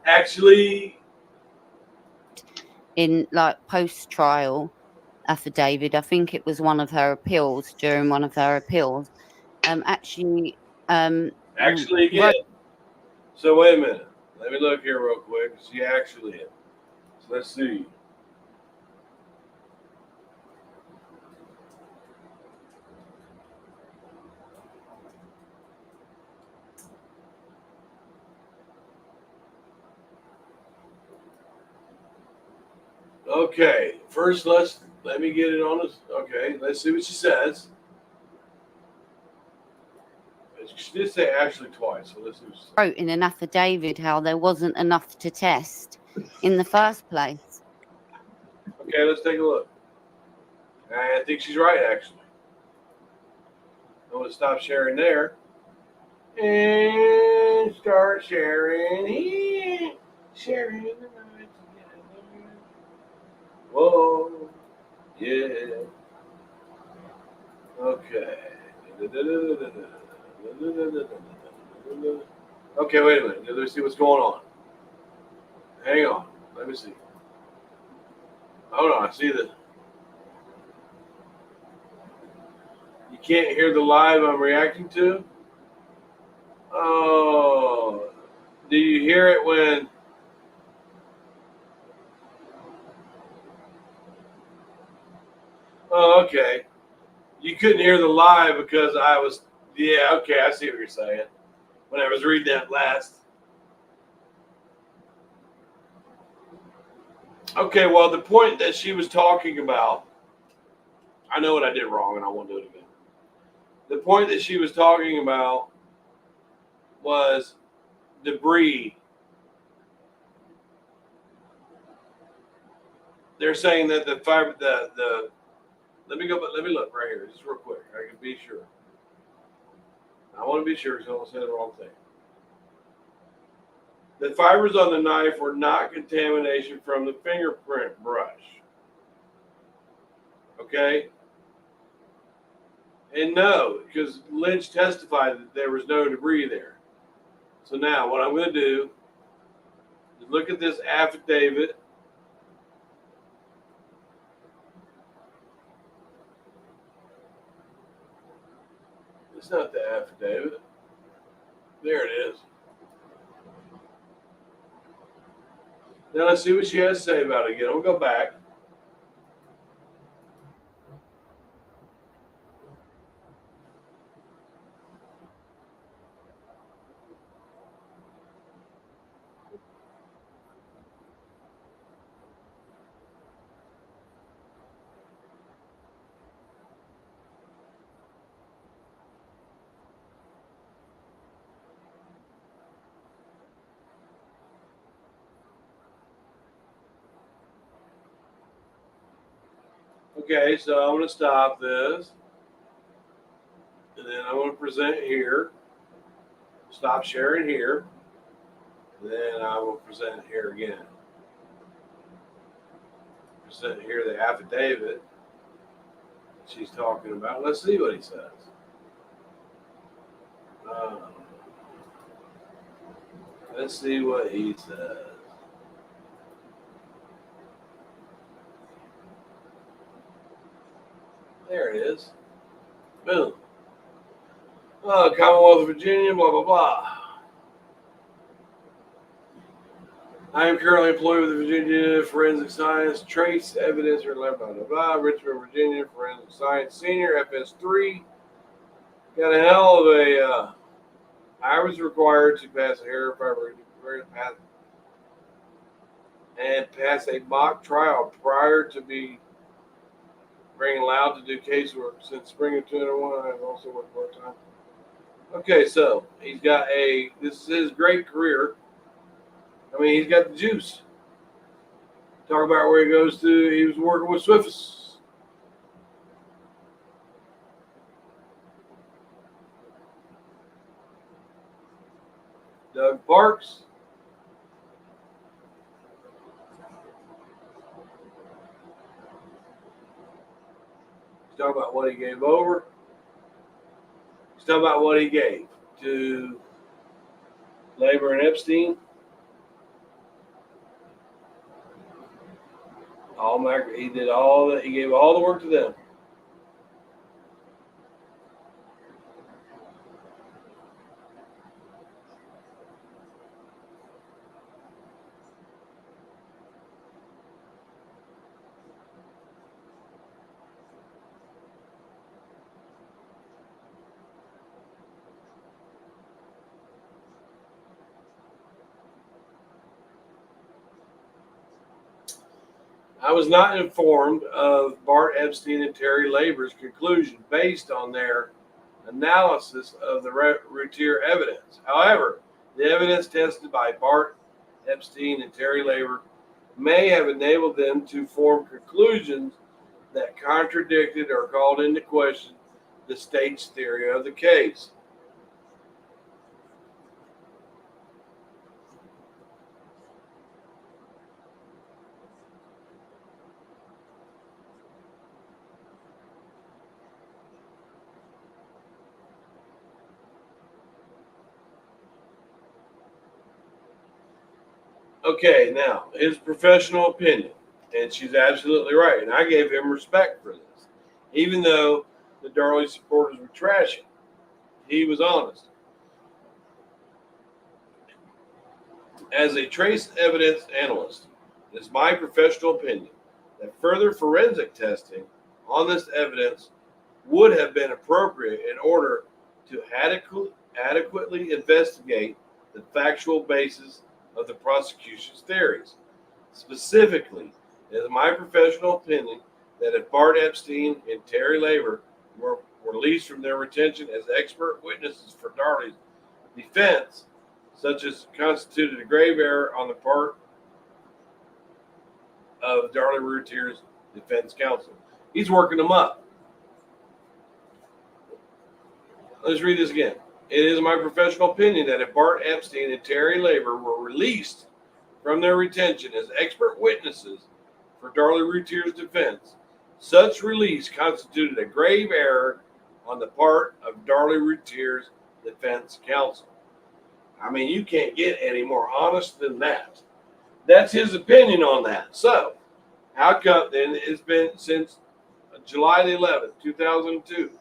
Speaker 3: in like post-trial affidavit, I think it was one of her appeals, during one of her appeals, actually
Speaker 1: again. So wait a minute. Let me look here real quick. She actually did. So let's see. Okay, first let me get it on this. Okay, let's see what she says. She did say actually twice, so let's see what she says.
Speaker 3: Wrote in an affidavit how there wasn't enough to test in the first place.
Speaker 1: Okay, let's take a look. I think she's right, actually. I'm going to stop sharing there. And start sharing. Sharing the night together. Whoa. Yeah. Okay. Okay, wait a minute. Let's see what's going on. Hang on. Let me see. Hold on. I see the. You can't hear the live I'm reacting to? Oh. Do you hear it when. Oh, okay. You couldn't hear the live because I was. Yeah, okay. I see what you're saying. When I was reading that last. Okay, well, the point that she was talking about. I know what I did wrong and I won't do it again. The point that she was talking about was debris. They're saying that the fiber, the let me go, but let me look right here, just real quick. I can be sure. I want to be sure because I don't say the wrong thing. The fibers on the knife were not contamination from the fingerprint brush. Okay? And no, because Lynch testified that there was no debris there. So now what I'm going to do is look at this affidavit. It's not the affidavit. There it is. Now let's see what she has to say about it again. We'll go back. Okay, so I'm going to stop this. And then I'm going to present here. Stop sharing here. And then I will present here again. Present here the affidavit she's talking about. Let's see what he says. Let's see what he says. There it is. Boom. Commonwealth of Virginia, blah, blah, blah. I am currently employed with the Virginia Forensic Science Trace Evidence or blah, blah, blah, blah. Richmond, Virginia Forensic Science Senior, FS3. Got a hell of a. I was required to pass a hair fiber path and pass a mock trial prior to being allowed to do casework. Since spring of 2001, I've also worked part time. Okay, so he's got this is his great career. I mean, he's got the juice. Talk about where he goes to. He was working with Swift's. Doug Parks. He's talking about what he gave over. He's talking about what he gave to Labor and Epstein. He did all that. He gave all the work to them. I was not informed of Bart Epstein and Terry Labor's conclusion based on their analysis of the Routier evidence. However, the evidence tested by Bart Epstein and Terry Labor may have enabled them to form conclusions that contradicted or called into question the state's theory of the case. Okay, now his professional opinion, and she's absolutely right, and I gave him respect for this, even though the Darley supporters were trashing. He was honest. As a trace evidence analyst, it is my professional opinion that further forensic testing on this evidence would have been appropriate in order to adequately investigate the factual basis of the prosecution's theories. Specifically, it is my professional opinion that if Bart Epstein and Terry Labor were released from their retention as expert witnesses for Darley's defense, such as constituted a grave error on the part of Darley Routier's defense counsel. He's working them up. Let's read this again. It is my professional opinion that if Bart Epstein and Terry Labor were released from their retention as expert witnesses for Darley Routier's defense, such release constituted a grave error on the part of Darley Routier's defense counsel. I mean, you can't get any more honest than that. That's his opinion on that. So, how come then it's been since July the 11th, 2002,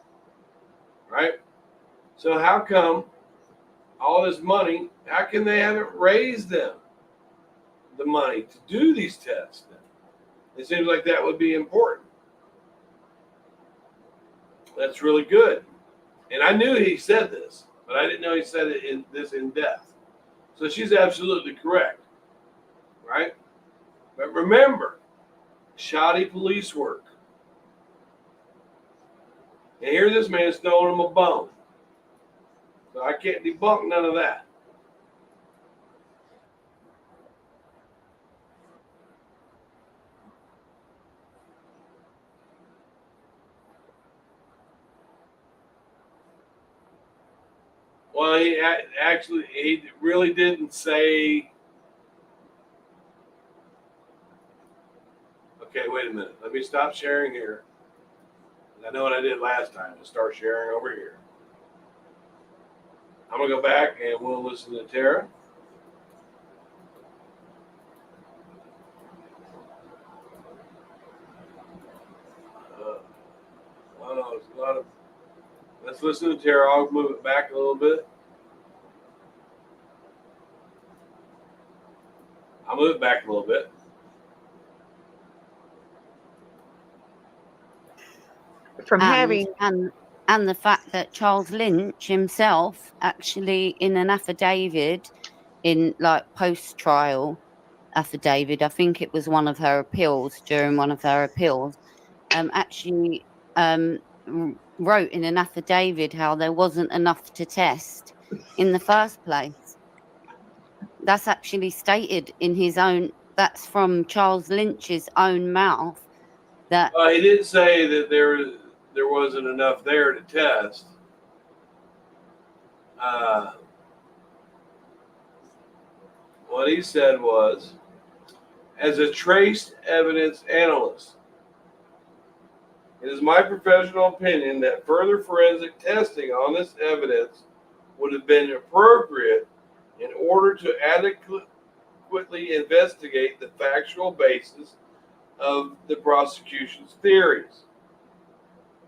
Speaker 1: right? So how come all this money, how can they haven't raised them the money to do these tests? It seems like that would be important. That's really good. And I knew he said this, but I didn't know he said it in depth. So she's absolutely correct, right? But remember, shoddy police work. And here this man's throwing him a bone. So I can't debunk none of that. Well, he really didn't say. Okay, wait a minute. Let me stop sharing here. I know what I did last time to start sharing over here. I'm going to go back and we'll listen to Tara. It's a lot of. Let's listen to Tara. I'll move it back a little bit. I'll move it back a little bit.
Speaker 4: From having
Speaker 3: and the fact that Charles Lynch himself actually in an affidavit, in like post-trial affidavit, I think it was one of her appeals, during one of her appeals, actually wrote in an affidavit how there wasn't enough to test in the first place. That's actually stated in his own, that's from Charles Lynch's own mouth. That
Speaker 1: He didn't say that there wasn't enough there to test. What he said was, as a trace evidence analyst, it is my professional opinion that further forensic testing on this evidence would have been appropriate in order to adequately investigate the factual basis of the prosecution's theories.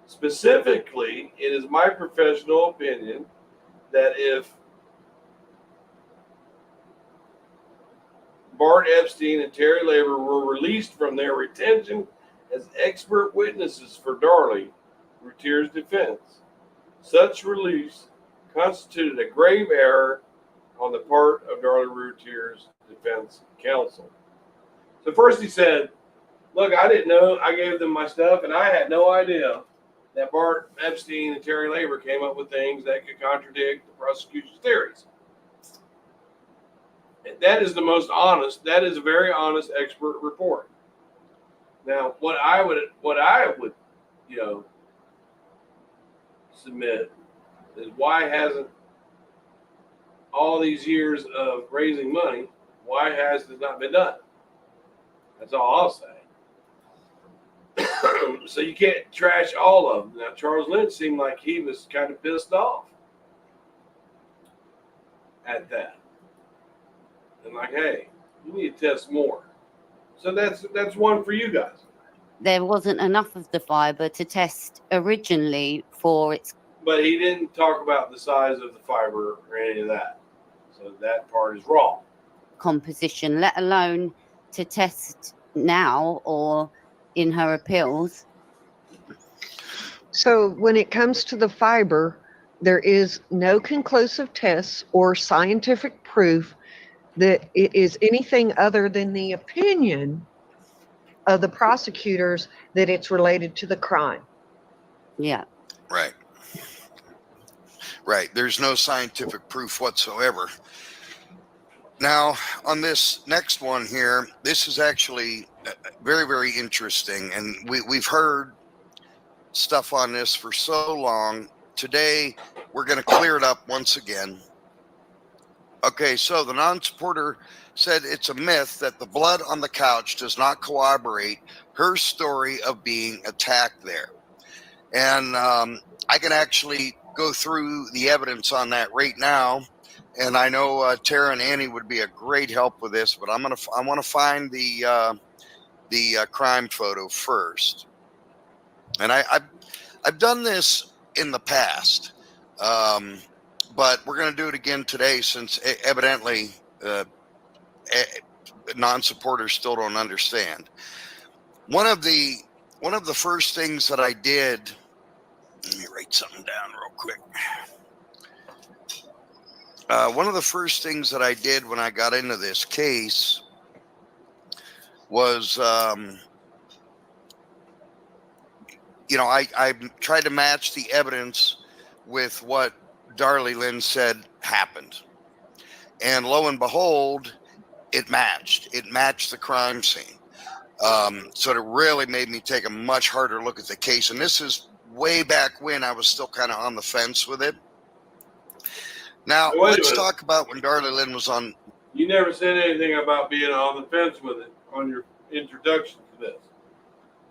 Speaker 1: Specifically, it is my professional opinion that if Bart Epstein and Terry Labor were released from their retention as expert witnesses for Darley Routier's defense, such release constituted a grave error on the part of Darley Routier's defense counsel. So first he said, look, I didn't know. I gave them my stuff, and I had no idea that Bart Epstein and Terry Labor came up with things that could contradict the prosecution's theories. And that is the most honest. That is a very honest expert report. Now, what I would, submit is why hasn't all these years of raising money, why has this not been done? That's all I'll say. So you can't trash all of them. Now, Charles Lynch seemed like he was kind of pissed off at that. And like, hey, You need to test more. So that's one for you guys.
Speaker 3: There wasn't enough of the fiber to test originally for its
Speaker 1: But he didn't talk about the size of the fiber or any of that. So that part is wrong.
Speaker 3: composition, let alone to test now or in her appeals.
Speaker 4: So when it comes to the fiber, there is no conclusive tests or scientific proof that it is anything other than the opinion of the prosecutors that it's related to the crime.
Speaker 3: Yeah.
Speaker 2: Right. Right. There's no scientific proof whatsoever. Now, on this next one here, this is actually very, very interesting. And we've heard stuff on this for so long. Today, we're going to clear it up once again. Okay, so the non-supporter said it's a myth that the blood on the couch does not corroborate her story of being attacked there. And I can actually go through the evidence on that right now. And I know Tara and Annie would be a great help with this, but I want to find the crime photo first. And I've done this in the past, but we're going to do it again today since evidently non-supporters still don't understand. One of the first things that I did. Let me write something down real quick. One of the first things that I did when I got into this case was, I tried to match the evidence with what Darlie Lynn said happened. And lo and behold, it matched. It matched the crime scene. So it really made me take a much harder look at the case. And this is way back when I was still kind of on the fence with it. Now, let's talk about when Darlie Lynn was on.
Speaker 1: You never said anything about being on the fence with it on your introduction to this.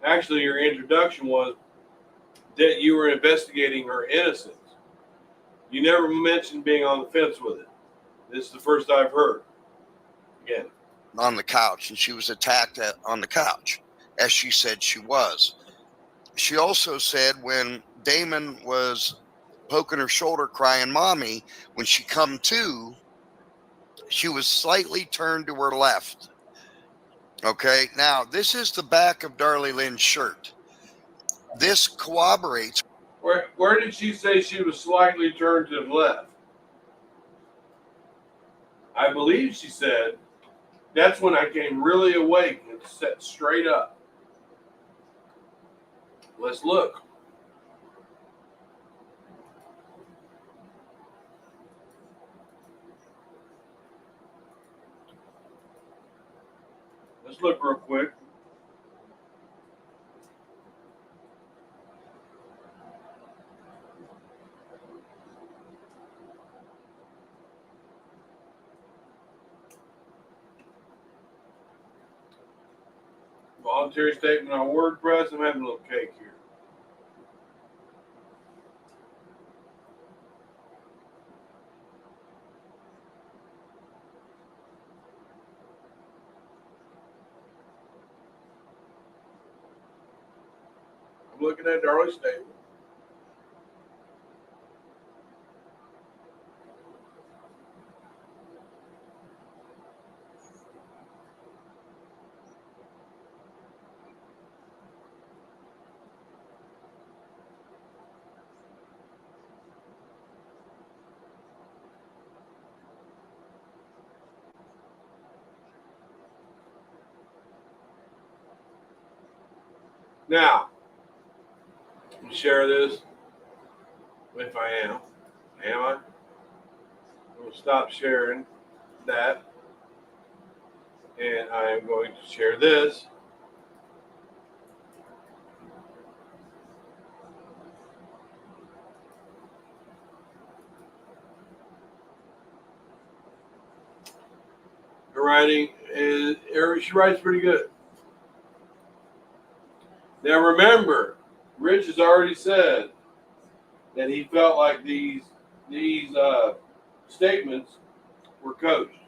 Speaker 1: Actually, your introduction was that you were investigating her innocence. You never mentioned being on the fence with it. This is the first I've heard. Again.
Speaker 2: On the couch, and she was attacked on the couch, as she said she was. She also said when Damon was poking her shoulder, crying "mommy," when she come to, she was slightly turned to her left. Okay, now this is the back of Darlie Lynn's shirt. This corroborates.
Speaker 1: Where did she say she was slightly turned to the left? I believe she said, that's when I came really awake and sat straight up. Let's look. Let's look real quick. Voluntary statement on WordPress. I'm having a little cake here. I'm looking at Darlie's statement. Now, let me share this. If I am I? I'm going to stop sharing that. And I am going to share this. Her writing is, she writes pretty good. Now remember, Rich has already said that he felt like these statements were coached.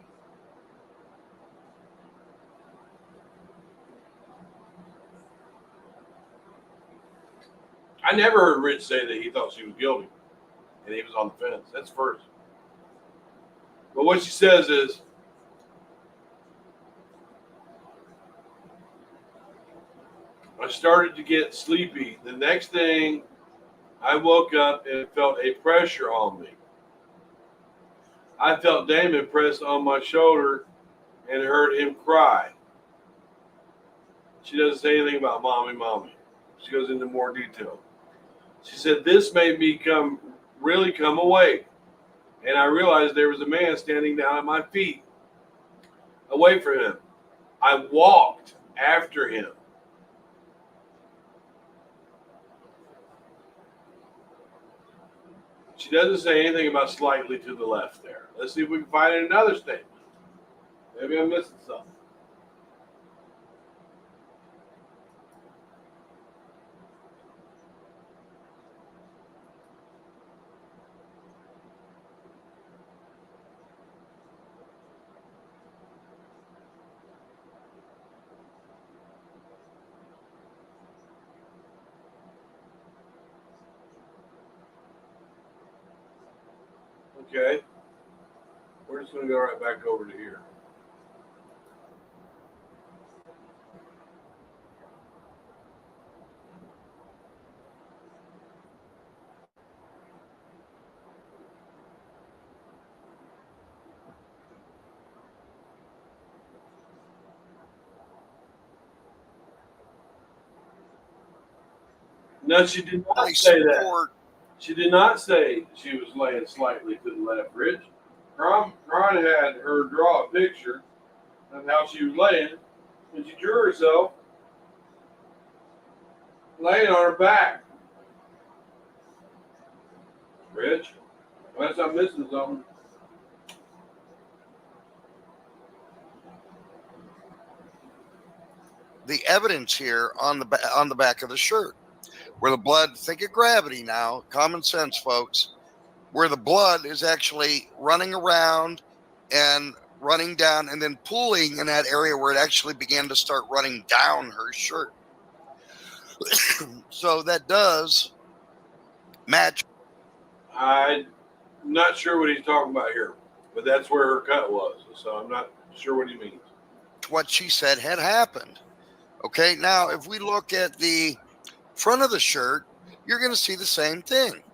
Speaker 1: I never heard Rich say that he thought she was guilty and he was on the fence. That's first. But what she says is, I started to get sleepy. The next thing, I woke up and felt a pressure on me. I felt Damon press on my shoulder and heard him cry. She doesn't say anything about mommy. She goes into more detail. She said, this made me really come awake. And I realized there was a man standing down at my feet, away from him. I walked after him. She doesn't say anything about slightly to the left there. Let's see if we can find another statement. Maybe I'm missing something. Okay. We're just going to go right back over to here. No, she did not say that. She did not say she was laying slightly to the left, Rich. Ron had her draw a picture of how she was laying, and she drew herself laying on her back. Rich, unless I'm missing something.
Speaker 2: The evidence here on the back of the shirt, where the blood, think of gravity now, common sense, folks, where the blood is actually running around and running down and then pooling in that area where it actually began to start running down her shirt. So that does match.
Speaker 1: I'm not sure what he's talking about here, but that's where her cut was. So I'm not sure what he means.
Speaker 2: What she said had happened. Okay, now if we look at the front of the shirt, you're going to see the same thing.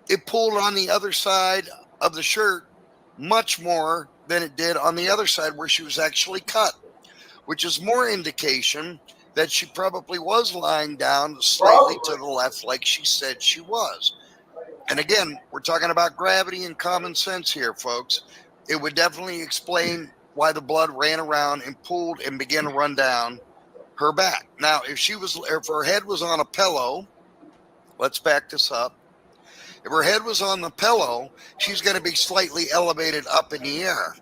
Speaker 2: It pulled on the other side of the shirt much more than it did on the other side where she was actually cut, which is more indication that she probably was lying down slightly to the left like she said she was. And again, we're talking about gravity and common sense here, folks. It would definitely explain why the blood ran around and pooled and began to run down her back. Now, if her head was on a pillow, let's back this up. If her head was on the pillow, she's going to be slightly elevated up in the air,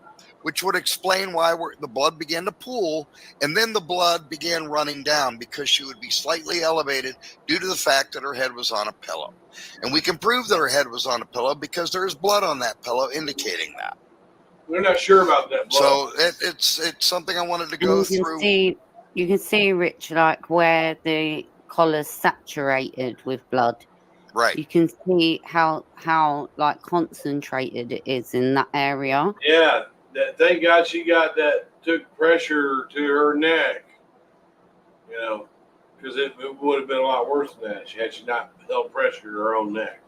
Speaker 2: which would explain why the blood began to pool and then the blood began running down, because she would be slightly elevated due to the fact that her head was on a pillow. And we can prove that her head was on a pillow because there is blood on that pillow indicating that.
Speaker 1: We're not sure about that blood.
Speaker 2: So it's something I wanted to go through.
Speaker 3: You can see, Rich, like where the collar's saturated with blood.
Speaker 2: Right.
Speaker 3: You can see how like concentrated it is in that area.
Speaker 1: Yeah, thank God she got that, took pressure to her neck, because it would have been a lot worse than that had she not held pressure to her own neck.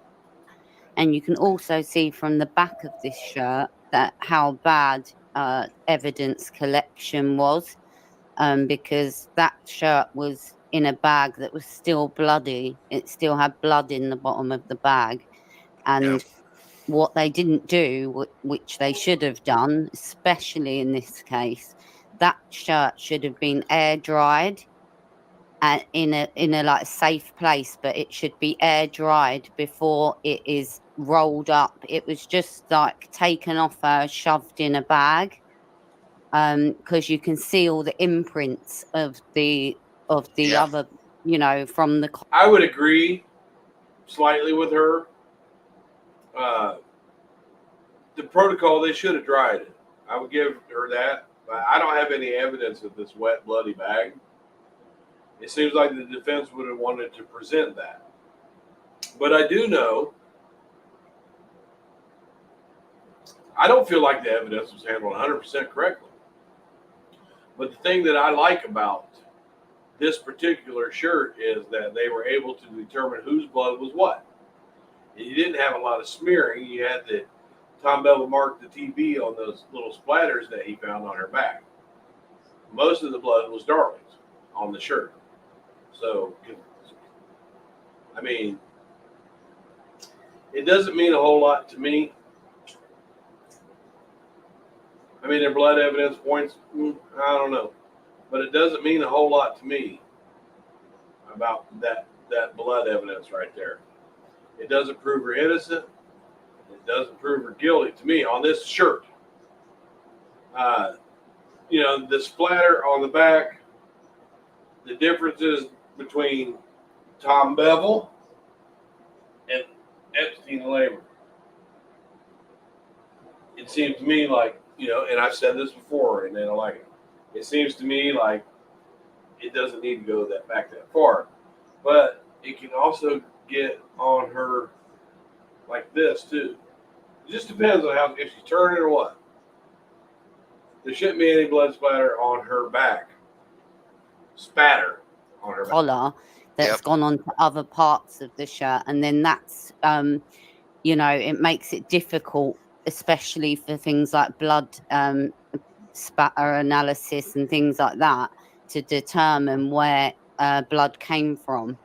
Speaker 3: And you can also see from the back of this shirt that how bad evidence collection was, because that shirt was in a bag that was still bloody. It still had blood in the bottom of the bag. And what they didn't do, which they should have done, especially in this case, that shirt should have been air dried and in a like safe place, but it should be air dried before it is rolled up. It was just like taken off her, shoved in a bag, because you can see all the imprints of the other, from the.
Speaker 1: I would agree slightly with her. The protocol, they should have dried it. I would give her that. But I don't have any evidence of this wet, bloody bag. It seems like the defense would have wanted to present that. But I do know, I don't feel like the evidence was handled 100% correctly. But the thing that I like about this particular shirt is that they were able to determine whose blood was what. You didn't have a lot of smearing. You had the Tom Bevel marked the TB on those little splatters that he found on her back. Most of the blood was Darling's on the shirt. So, I mean, it doesn't mean a whole lot to me. I mean, their blood evidence points, I don't know. But it doesn't mean a whole lot to me about that blood evidence right there. It doesn't prove her innocent. It doesn't prove her guilty to me on this shirt. You know, the splatter on the back, the differences between Tom Bevel and Epstein Labor. It seems to me like, you know, and I've said this before, and they don't like it. It seems to me like it doesn't need to go back that far. But it can also get on her like this, too. It just depends on how, if she's turning or what. There shouldn't be any blood splatter on her back. Spatter on her back.
Speaker 3: Collar that's gone on to other parts of the shirt, and then that's you know, it makes it difficult, especially for things like blood spatter analysis and things like that, to determine where blood came from.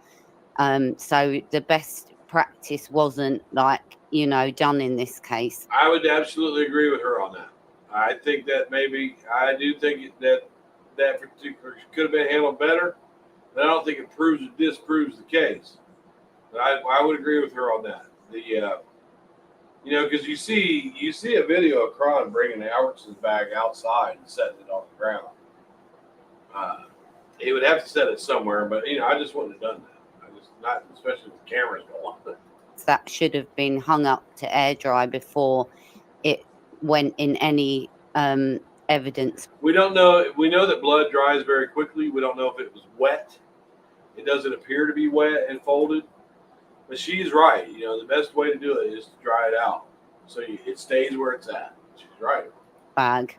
Speaker 3: So the best practice wasn't, like, you know, done in this case.
Speaker 1: I would absolutely agree with her on that. I think that maybe, I do think that particular could have been handled better, but I don't think it proves or disproves the case. But I would agree with her on that. The you know, because you see a video of Cron bringing the Albertsons bag outside and setting it on the ground. He would have to set it somewhere, but you know, I just wouldn't have done that. I just not, especially with the cameras going.
Speaker 3: That should have been hung up to air dry before it went in any evidence.
Speaker 1: We don't know. We know that blood dries very quickly. We don't know if it was wet. It doesn't appear to be wet and folded. But she's right. You know, the best way to do it is to dry it out, so it stays where it's at. She's right.
Speaker 3: Bag.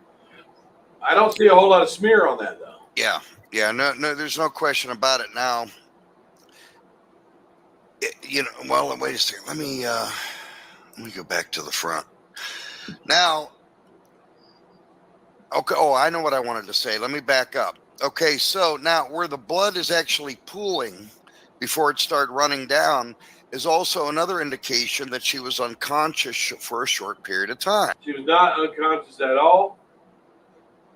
Speaker 1: I don't see a whole lot of smear on that, though.
Speaker 2: Yeah. No, there's no question about it now. You know, well, wait a second. Let me go back to the front. Now, okay, oh, I know what I wanted to say. Let me back up. Okay, so now where the blood is actually pooling before it started running down is also another indication that she was unconscious for a short period of time.
Speaker 1: She was not unconscious at all.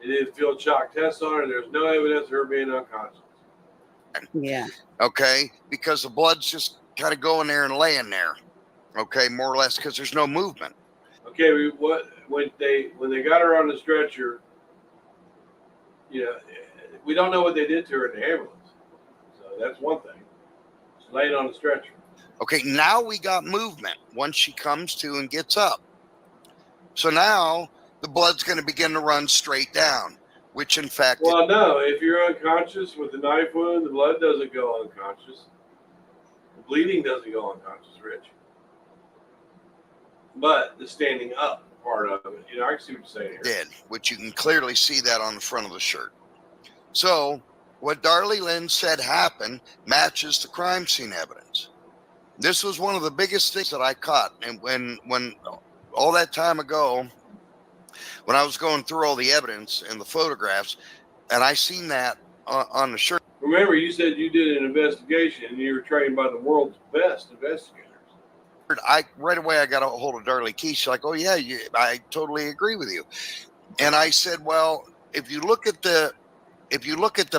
Speaker 1: They did field shock tests on her. There's no evidence of her being unconscious.
Speaker 3: Yeah.
Speaker 2: Okay, because the blood's just kind of going there and laying there. Okay, more or less, because there's no movement.
Speaker 1: Okay, when they got her on the stretcher, you know, we don't know what they did to her in the ambulance. So that's one thing. She's laying on the stretcher.
Speaker 2: Okay, now we got movement once she comes to and gets up. So now the blood's going to begin to run straight down, which in fact...
Speaker 1: Well, no, if you're unconscious with a knife wound, the blood doesn't go unconscious. The bleeding doesn't go unconscious, Rich. But the standing up part of it, you know, I can see what you're saying here.
Speaker 2: Did, which you can clearly see that on the front of the shirt. So what Darlie Lynn said happened matches the crime scene evidence. This was one of the biggest things that I caught. And when all that time ago, when I was going through all the evidence and the photographs, and I seen that on the shirt.
Speaker 1: Remember, you said you did an investigation and you were trained by the world's best investigators.
Speaker 2: Right away I got a hold of Darlie Key. She's like, "Oh yeah, I totally agree with you." And I said, "Well, if you look at the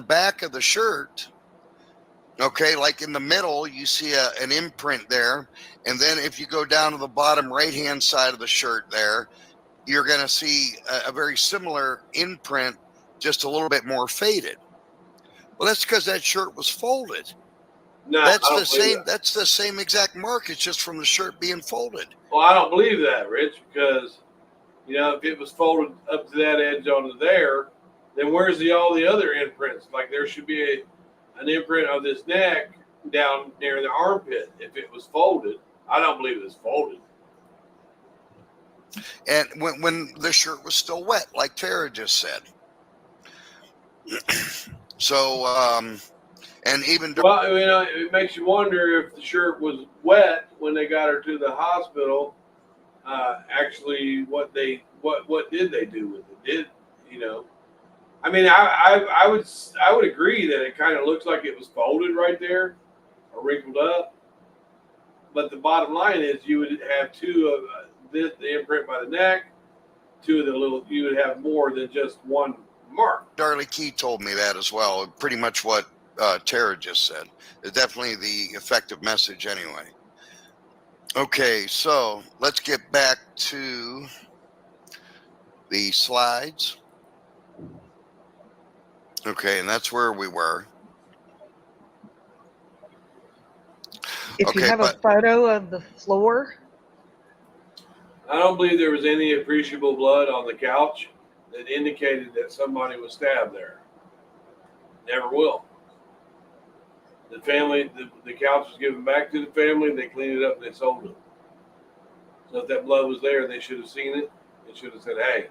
Speaker 2: back of the shirt, okay, like in the middle, you see an imprint there, and then if you go down to the bottom right-hand side of the shirt there, you're going to see a very similar imprint, just a little bit more faded." Well, that's because that shirt was folded.
Speaker 1: No,
Speaker 2: that's the same. That's the same exact mark. It's just from the shirt being folded.
Speaker 1: Well, I don't believe that, Rich, because you know if it was folded up to that edge onto there, then where's all the other imprints? Like there should be an imprint of this neck down near the armpit. If it was folded, I don't believe it was folded.
Speaker 2: And when the shirt was still wet, like Tara just said. So, and even
Speaker 1: Well, it makes you wonder if the shirt was wet when they got her to the hospital. Actually, what did they do with it? I mean, I would agree that it kind of looks like it was folded right there or wrinkled up. But the bottom line is, you would have two of the imprint by the neck, two of the little. You would have more than just one mark.
Speaker 2: Darlie Key told me that as well. Pretty much what Tara just said. It's definitely the effective message anyway. Okay, so let's get back to the slides. Okay, and that's where we were.
Speaker 4: If you have a photo of the floor,
Speaker 1: I don't believe there was any appreciable blood on the couch that indicated that somebody was stabbed there. Never will. The family, the couch was given back to the family. They cleaned it up and they sold it. So if that blood was there, they should have seen it. They should have said, "Hey."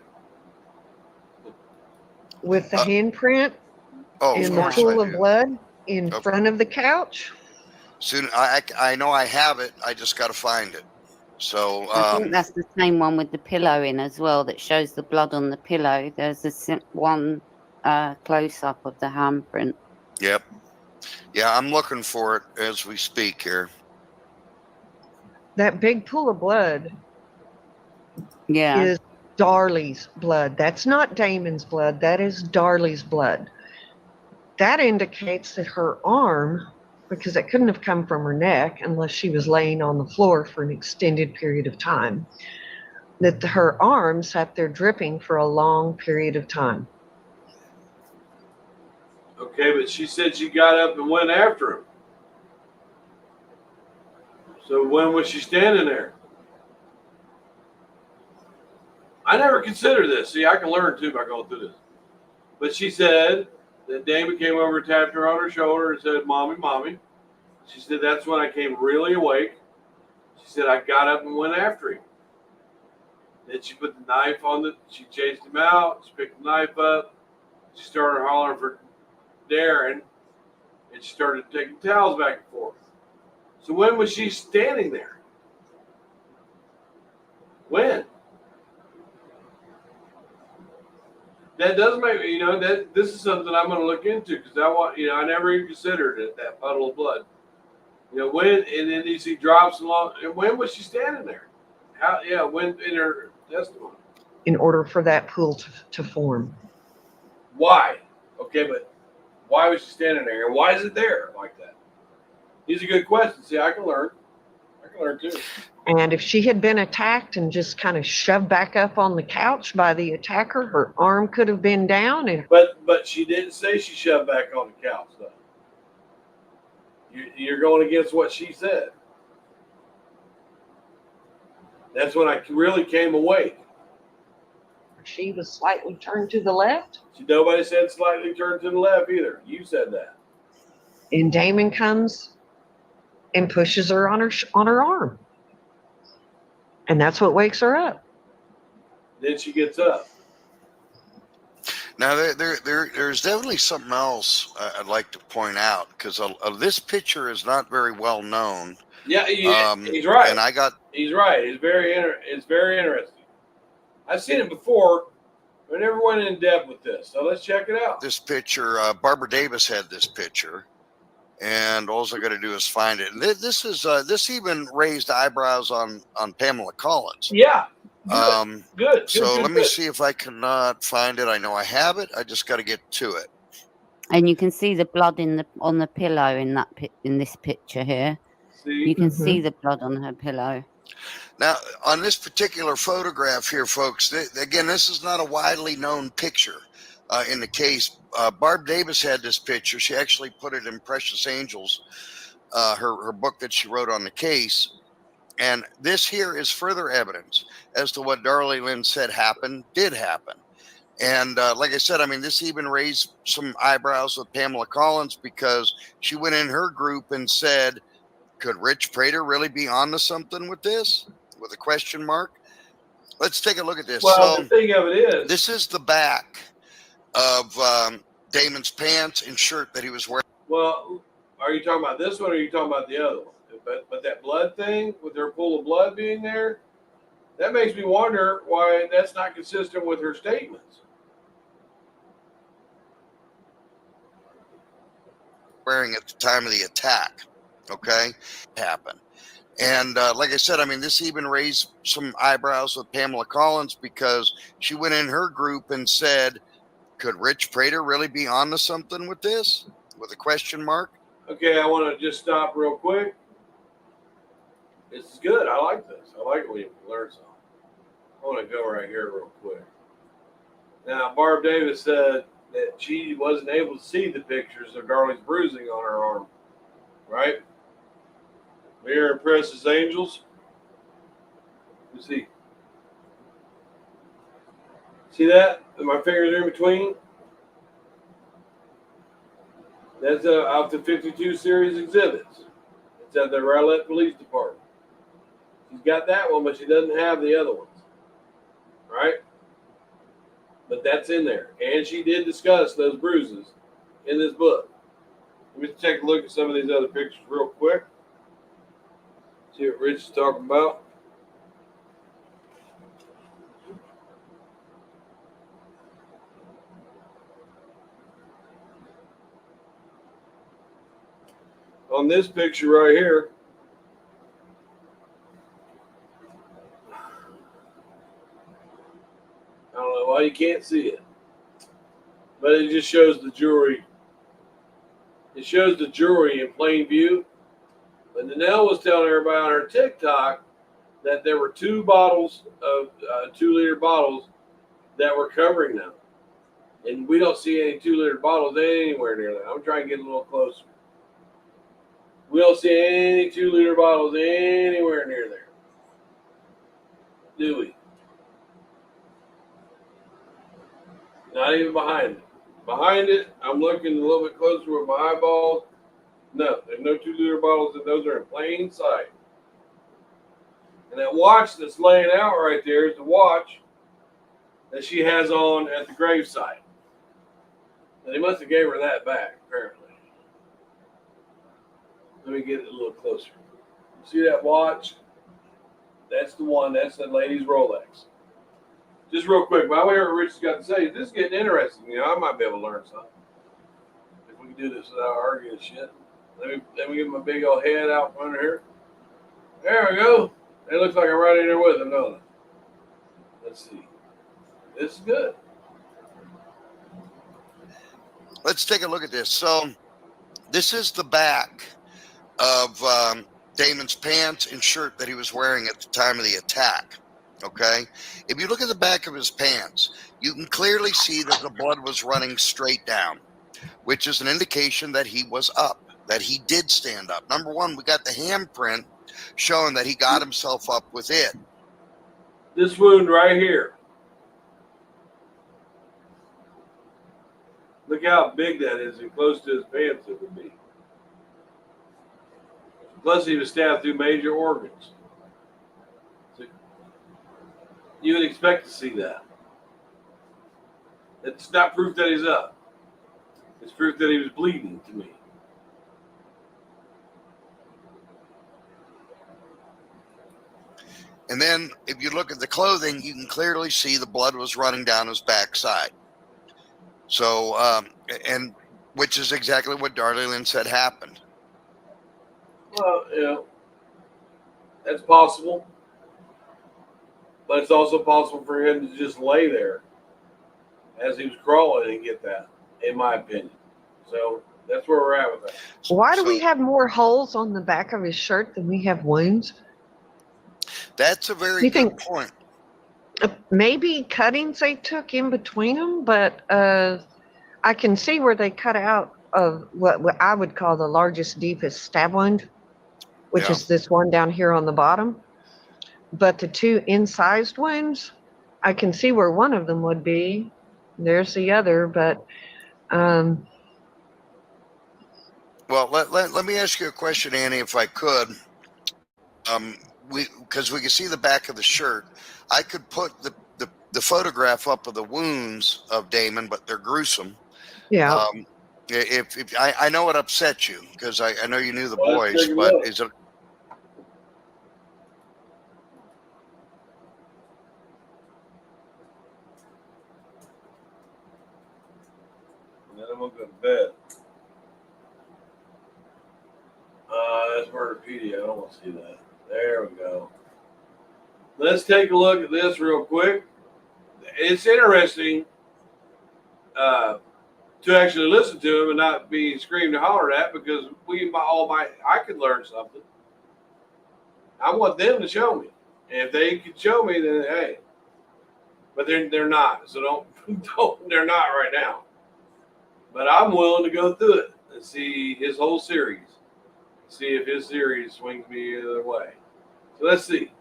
Speaker 4: with the handprint and the
Speaker 2: course
Speaker 4: pool
Speaker 2: I
Speaker 4: of
Speaker 2: do.
Speaker 4: blood in front of the couch.
Speaker 2: Soon, I know I have it. I just got to find it. So
Speaker 3: I think that's the same one with the pillow in as well, that shows the blood on the pillow. There's one close up of the handprint.
Speaker 2: Yep. Yeah, I'm looking for it as we speak here.
Speaker 4: That big pool of blood
Speaker 3: Yeah.
Speaker 4: is Darlie's blood. That's not Damon's blood. That is Darlie's blood. That indicates that her arm, because it couldn't have come from her neck unless she was laying on the floor for an extended period of time, that her arm sat there dripping for a long period of time.
Speaker 1: Okay, but she said she got up and went after him. So when was she standing there? I never considered this. See, I can learn too by going through this. But she said that Damon came over, tapped her on her shoulder, and said, "Mommy, mommy." She said, "That's when I came really awake." She said, "I got up and went after him." Then she put the knife on she chased him out. She picked the knife up. She started hollering for Darren, and she started taking towels back and forth. So when was she standing there? When? That does make me, that this is something I'm going to look into, because I never even considered it, that puddle of blood. When, and then you see drops along, and when was she standing there? When in her testimony?
Speaker 4: In order for that pool to form.
Speaker 1: Why? Okay, but why was she standing there? And why is it there like that? These are good questions. See, I can learn. I can learn too.
Speaker 4: And if she had been attacked and just kind of shoved back up on the couch by the attacker, her arm could have been down.
Speaker 1: But she didn't say she shoved back on the couch, though. You're going against what she said. That's when I really came awake.
Speaker 4: She was slightly turned to the left.
Speaker 1: Nobody said slightly turned to the left either. You said that.
Speaker 4: And Damon comes and pushes her on her arm. And that's what wakes her up.
Speaker 1: Then she gets up.
Speaker 2: Now, there's definitely something else I'd like to point out, because this picture is not very well known.
Speaker 1: Yeah, he's right.
Speaker 2: And
Speaker 1: he's right. It's very interesting. I've seen it before. I never went in depth with this, so let's check it out.
Speaker 2: This picture, Barbara Davis had this picture, and all I got to do is find it. And this even raised eyebrows on Pamela Collins.
Speaker 1: Yeah. Good.
Speaker 2: So let me see if I cannot find it. I know I have it. I just got to get to it.
Speaker 3: And you can see the blood on the pillow in this picture here.
Speaker 1: See?
Speaker 3: You can see the blood on her pillow.
Speaker 2: Now, on this particular photograph here, folks, again, this is not a widely known picture in the case. Barb Davis had this picture. She actually put it in Precious Angels, her book that she wrote on the case. And this here is further evidence as to what Darlie Lynn said did happen. And like I said, I mean, this even raised some eyebrows with Pamela Collins because she went in her group and said, could Rich Prater really be onto something with this? With a question mark. Let's take a look at this.
Speaker 1: Well,
Speaker 2: So
Speaker 1: the thing of it is,
Speaker 2: this is the back of Damon's pants and shirt that he was wearing.
Speaker 1: well, are you talking about this one or are you talking about the other one? But that blood thing with her pool of blood being there, that makes me wonder why that's not consistent with her statements.
Speaker 2: Wearing at the time of the attack. Okay, happened. And like I said, I mean, this even raised some eyebrows with Pamela Collins because she went in her group and said, could Rich Prater really be onto something with this? With a question mark.
Speaker 1: Okay, I want to just stop real quick. This is good. I like this. I like it when you learn something. I want to go right here real quick. Now, Barb Davis said that she wasn't able to see the pictures of Darling's bruising on her arm, right? We're impressed as angels. You see that? My fingers are in between. That's out the 52 series exhibits. It's at the Rowlett Police Department. She's got that one, but she doesn't have the other ones, right? But that's in there. And she did discuss those bruises in this book. Let me take a look at some of these other pictures real quick. See what Rich is talking about. On this picture right here, I don't know why you can't see it, but it just shows the jewelry. It shows the jewelry in plain view. But Nanelle was telling everybody on her TikTok that there were 2 bottles of 2-liter bottles that were covering them. And we don't see any 2-liter bottles anywhere near that. I'm trying to get a little closer. We don't see any 2-liter bottles anywhere near there. Do we? Not even behind it. Behind it, I'm looking a little bit closer with my eyeballs. No, there's no 2-liter bottles, and those are in plain sight. And that watch that's laying out right there is the watch that she has on at the gravesite. And they must have gave her that back, apparently. Let me get it a little closer. See that watch? That's the one. That's the lady's Rolex. Just real quick, by the way, what Rich has got to say, this is getting interesting. You know, I might be able to learn something if we can do this without arguing shit. Let me get my big old head out from under here. There we go. It looks like I'm right in there with him, don't it? Let's see. This is good.
Speaker 2: Let's take a look at this. So this is the back of Damon's pants and shirt that he was wearing at the time of the attack. Okay. If you look at the back of his pants, you can clearly see that the blood was running straight down, which is an indication that he was up, that he did stand up. Number one, we got the handprint showing that he got himself up with it.
Speaker 1: This wound right here. Look how big that is and close to his pants it would be. Plus, he was stabbed through major organs. So you would expect to see that. It's not proof that he's up. It's proof that he was bleeding to me.
Speaker 2: And then if you look at the clothing, you can clearly see the blood was running down his backside. So, and which is exactly what Darlene said happened.
Speaker 1: Well, you know, that's possible. But it's also possible for him to just lay there as he was crawling and get that, in my opinion. So that's where we're at with that.
Speaker 4: Why do we have more holes on the back of his shirt than we have wounds?
Speaker 2: That's a very good point.
Speaker 4: Maybe cuttings they took in between them, but I can see where they cut out of what I would call the largest, deepest stab wound, which is this one down here on the bottom. But the 2 incised wounds, I can see where one of them would be, there's the other. But
Speaker 2: Well, let me ask you a question, Annie, if I could. Because we can see the back of the shirt. I could put the photograph up of the wounds of Damon, but they're gruesome.
Speaker 4: yeah,
Speaker 2: If I know it upset you because I know you knew the
Speaker 1: Well, let's
Speaker 2: boys,
Speaker 1: take a
Speaker 2: but
Speaker 1: look.
Speaker 2: is it?
Speaker 1: And then I'm gonna go to bed. That's Murderpedia. I don't want to see that. There we go. Let's take a look at this real quick. It's interesting to actually listen to him and not be screamed and hollered at, because I could learn something. I want them to show me. And if they can show me, then hey. But they're not. So don't they're not right now. But I'm willing to go through it and see his whole series. See if his series swings me the other way. So let's see.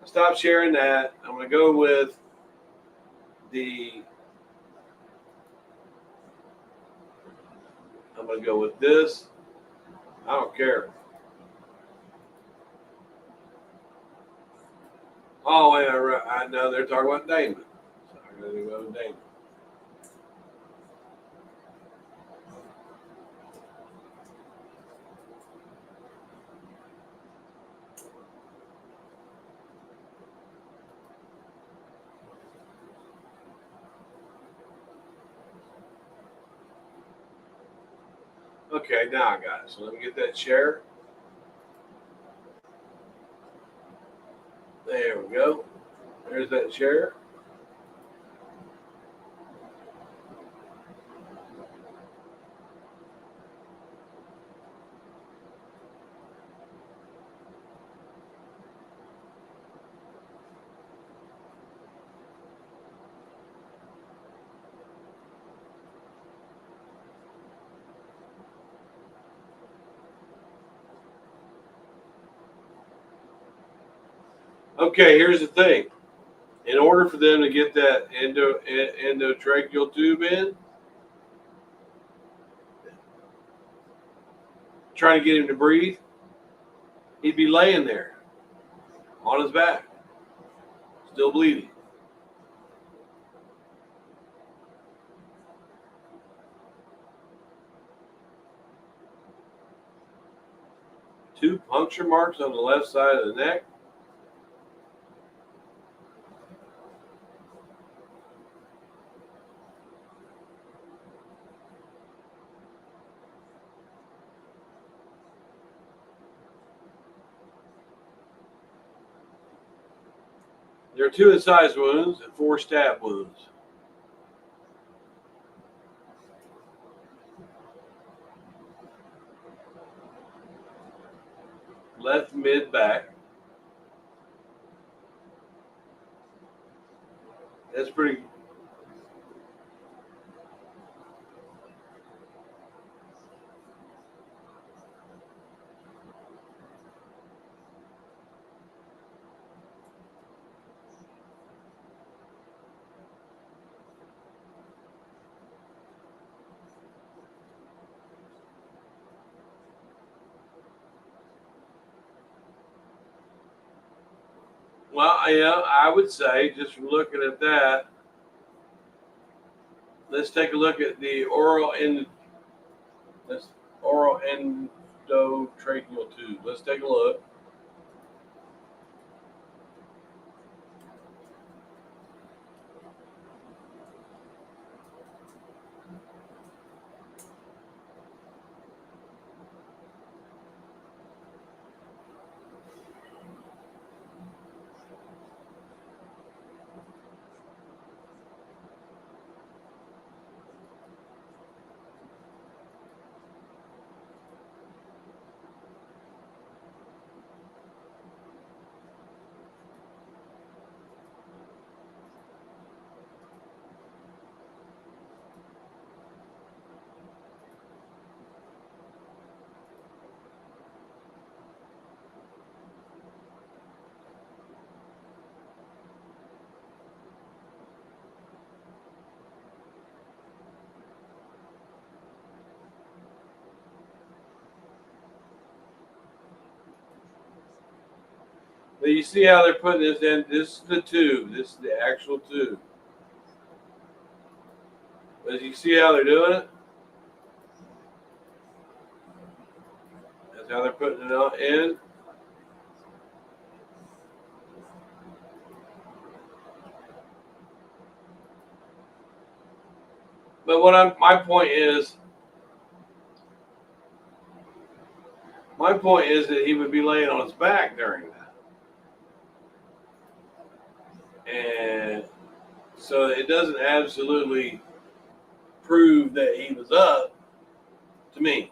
Speaker 1: Stop sharing that. I'm going to go with I'm going to go with this. I don't care. Oh, wait, I know they're talking about Damon. So I'm going to go with Damon. Okay, now I got it. So let me get that share. There we go. There's that share. Okay, here's the thing. In order for them to get that endotracheal tube in, trying to get him to breathe, he'd be laying there on his back, still bleeding. Two puncture marks on the left side of the neck. There are 2 incised wounds and 4 stab wounds. Left mid back. That's pretty. Well, yeah, I would say, just from looking at that, let's take a look at the oral endotracheal tube. Let's take a look. But you see how they're putting this in? This is the tube. This is the actual tube. But you see how they're doing it? That's how they're putting it in. But my point is that he would be laying on his back during that. And so it doesn't absolutely prove that he was up to me.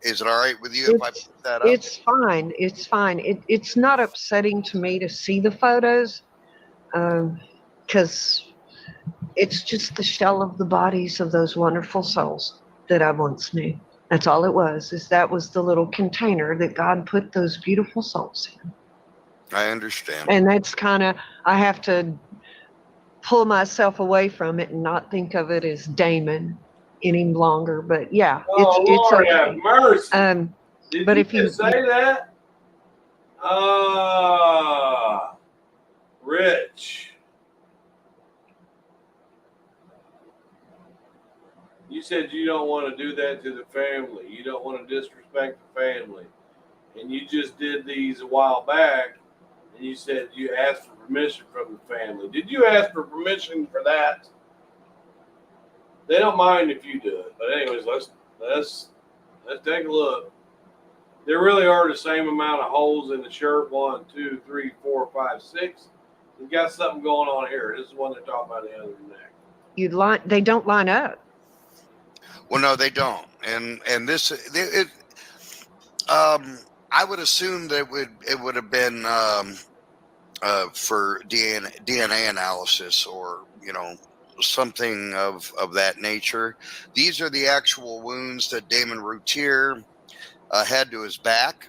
Speaker 2: Is it all right with you if I put that up?
Speaker 4: It's fine. It's fine. It's not upsetting to me to see the photos, because it's just the shell of the bodies of those wonderful souls that I once knew. That's all it was. That was the little container that God put those beautiful souls in.
Speaker 2: I understand.
Speaker 4: And that's kind of, I have to pull myself away from it and not think of it as Damon any longer. But yeah,
Speaker 1: Oh,
Speaker 4: it's
Speaker 1: Lord
Speaker 4: okay.
Speaker 1: have mercy. Did
Speaker 4: But
Speaker 1: you
Speaker 4: if you
Speaker 1: just say that? Rich. You said you don't want to do that to the family. You don't want to disrespect the family. And you just did these a while back, and you said you asked for permission from the family. Did you ask for permission for that? They don't mind if you do it. But anyways, let's take a look. There really are the same amount of holes in the shirt. 1, 2, 3, 4, 5, 6. We've got something going on here. This is one they're talking about the other neck.
Speaker 4: They don't line up.
Speaker 2: Well, no, they don't. And this I would assume that it would have been for DNA analysis, or something of that nature. These are the actual wounds that Damon Routier had to his back.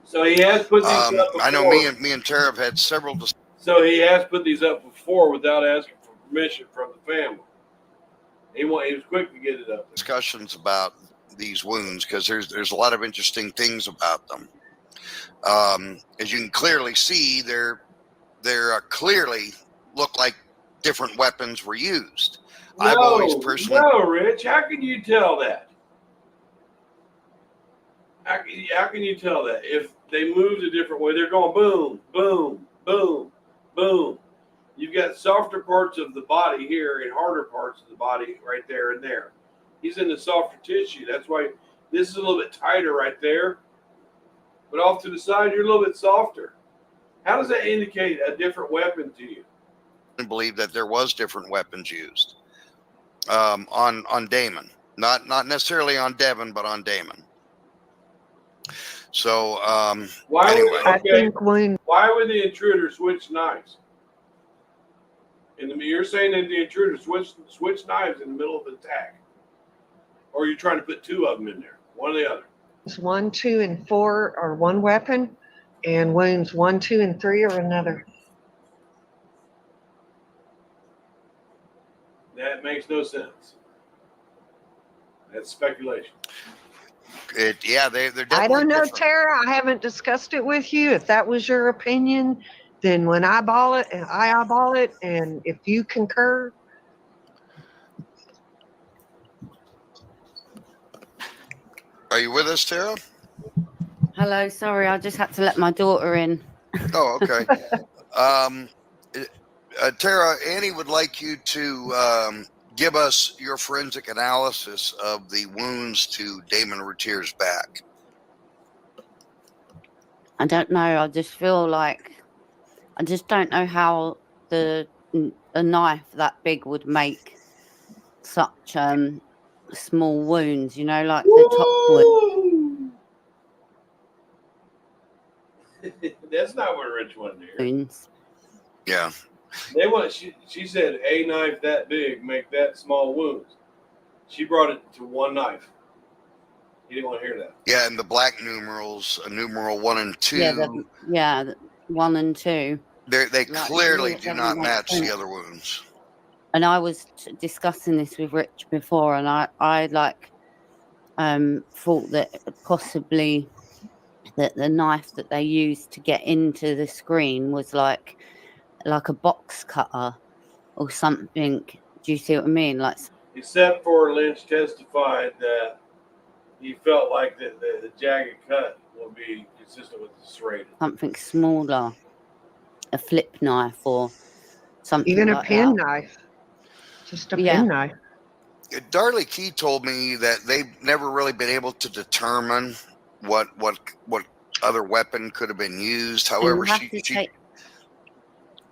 Speaker 1: So he has put these up before.
Speaker 2: I know me and Tara have had several.
Speaker 1: So he has put these up before without asking for permission from the family. He was quick to get it up.
Speaker 2: Discussions about these wounds, because there's a lot of interesting things about them. As you can clearly see, they're clearly look like different weapons were used. I've always personally.
Speaker 1: No, Rich. How can you tell that? How can you tell that? If they moved a different way, they're going boom, boom, boom, boom. You've got softer parts of the body here and harder parts of the body right there and there. He's in the softer tissue. That's why this is a little bit tighter right there. But off to the side, you're a little bit softer. How does that indicate a different weapon to you?
Speaker 2: I believe that there was different weapons used on Damon. Not necessarily on Devin, but on Damon. So anyway.
Speaker 1: Why would the intruder switch knives? You're saying that the intruder switched knives in the middle of the attack, or you're trying to put two of them in there, one or the other.
Speaker 4: 1, 2, and 4 are one weapon, and wounds 1, 2, and 3 are another.
Speaker 1: That makes no sense. That's speculation.
Speaker 2: They're definitely
Speaker 4: I don't know,
Speaker 2: different.
Speaker 4: Tara. I haven't discussed it with you. If that was your opinion, then when I eyeball it, and if you concur.
Speaker 2: Are you with us, Tara?
Speaker 3: Hello, sorry, I just had to let my daughter in.
Speaker 2: Oh, okay. Tara, Annie would like you to give us your forensic analysis of the wounds to Damon Routier's back.
Speaker 3: I don't know. I just feel like I just don't know how a knife that big would make such small wounds. Like the top wound.
Speaker 1: That's not what Rich wanted to hear.
Speaker 3: Wounds.
Speaker 2: Yeah.
Speaker 1: They want. She said a knife that big make that small wounds. She brought it to one knife. You didn't want to hear that.
Speaker 2: Yeah, and the black numerals, numeral 1 and 2.
Speaker 3: Yeah, 1 and 2.
Speaker 2: They clearly do not match the other wounds.
Speaker 3: And I was discussing this with Rich before, and I thought that possibly that the knife that they used to get into the screen was like a box cutter or something. Do you see what I mean? Like
Speaker 1: Except for Lynch testified that he felt like the jagged cut would be consistent with the serrated.
Speaker 3: something smaller, a flip knife or something
Speaker 4: Even a
Speaker 3: like
Speaker 4: pen
Speaker 3: that.
Speaker 4: knife, just a
Speaker 3: Yeah.
Speaker 4: pen knife.
Speaker 2: Darley Key told me that they've never really been able to determine what other weapon could have been used.
Speaker 3: And
Speaker 2: However,
Speaker 3: you have to
Speaker 2: she
Speaker 3: take.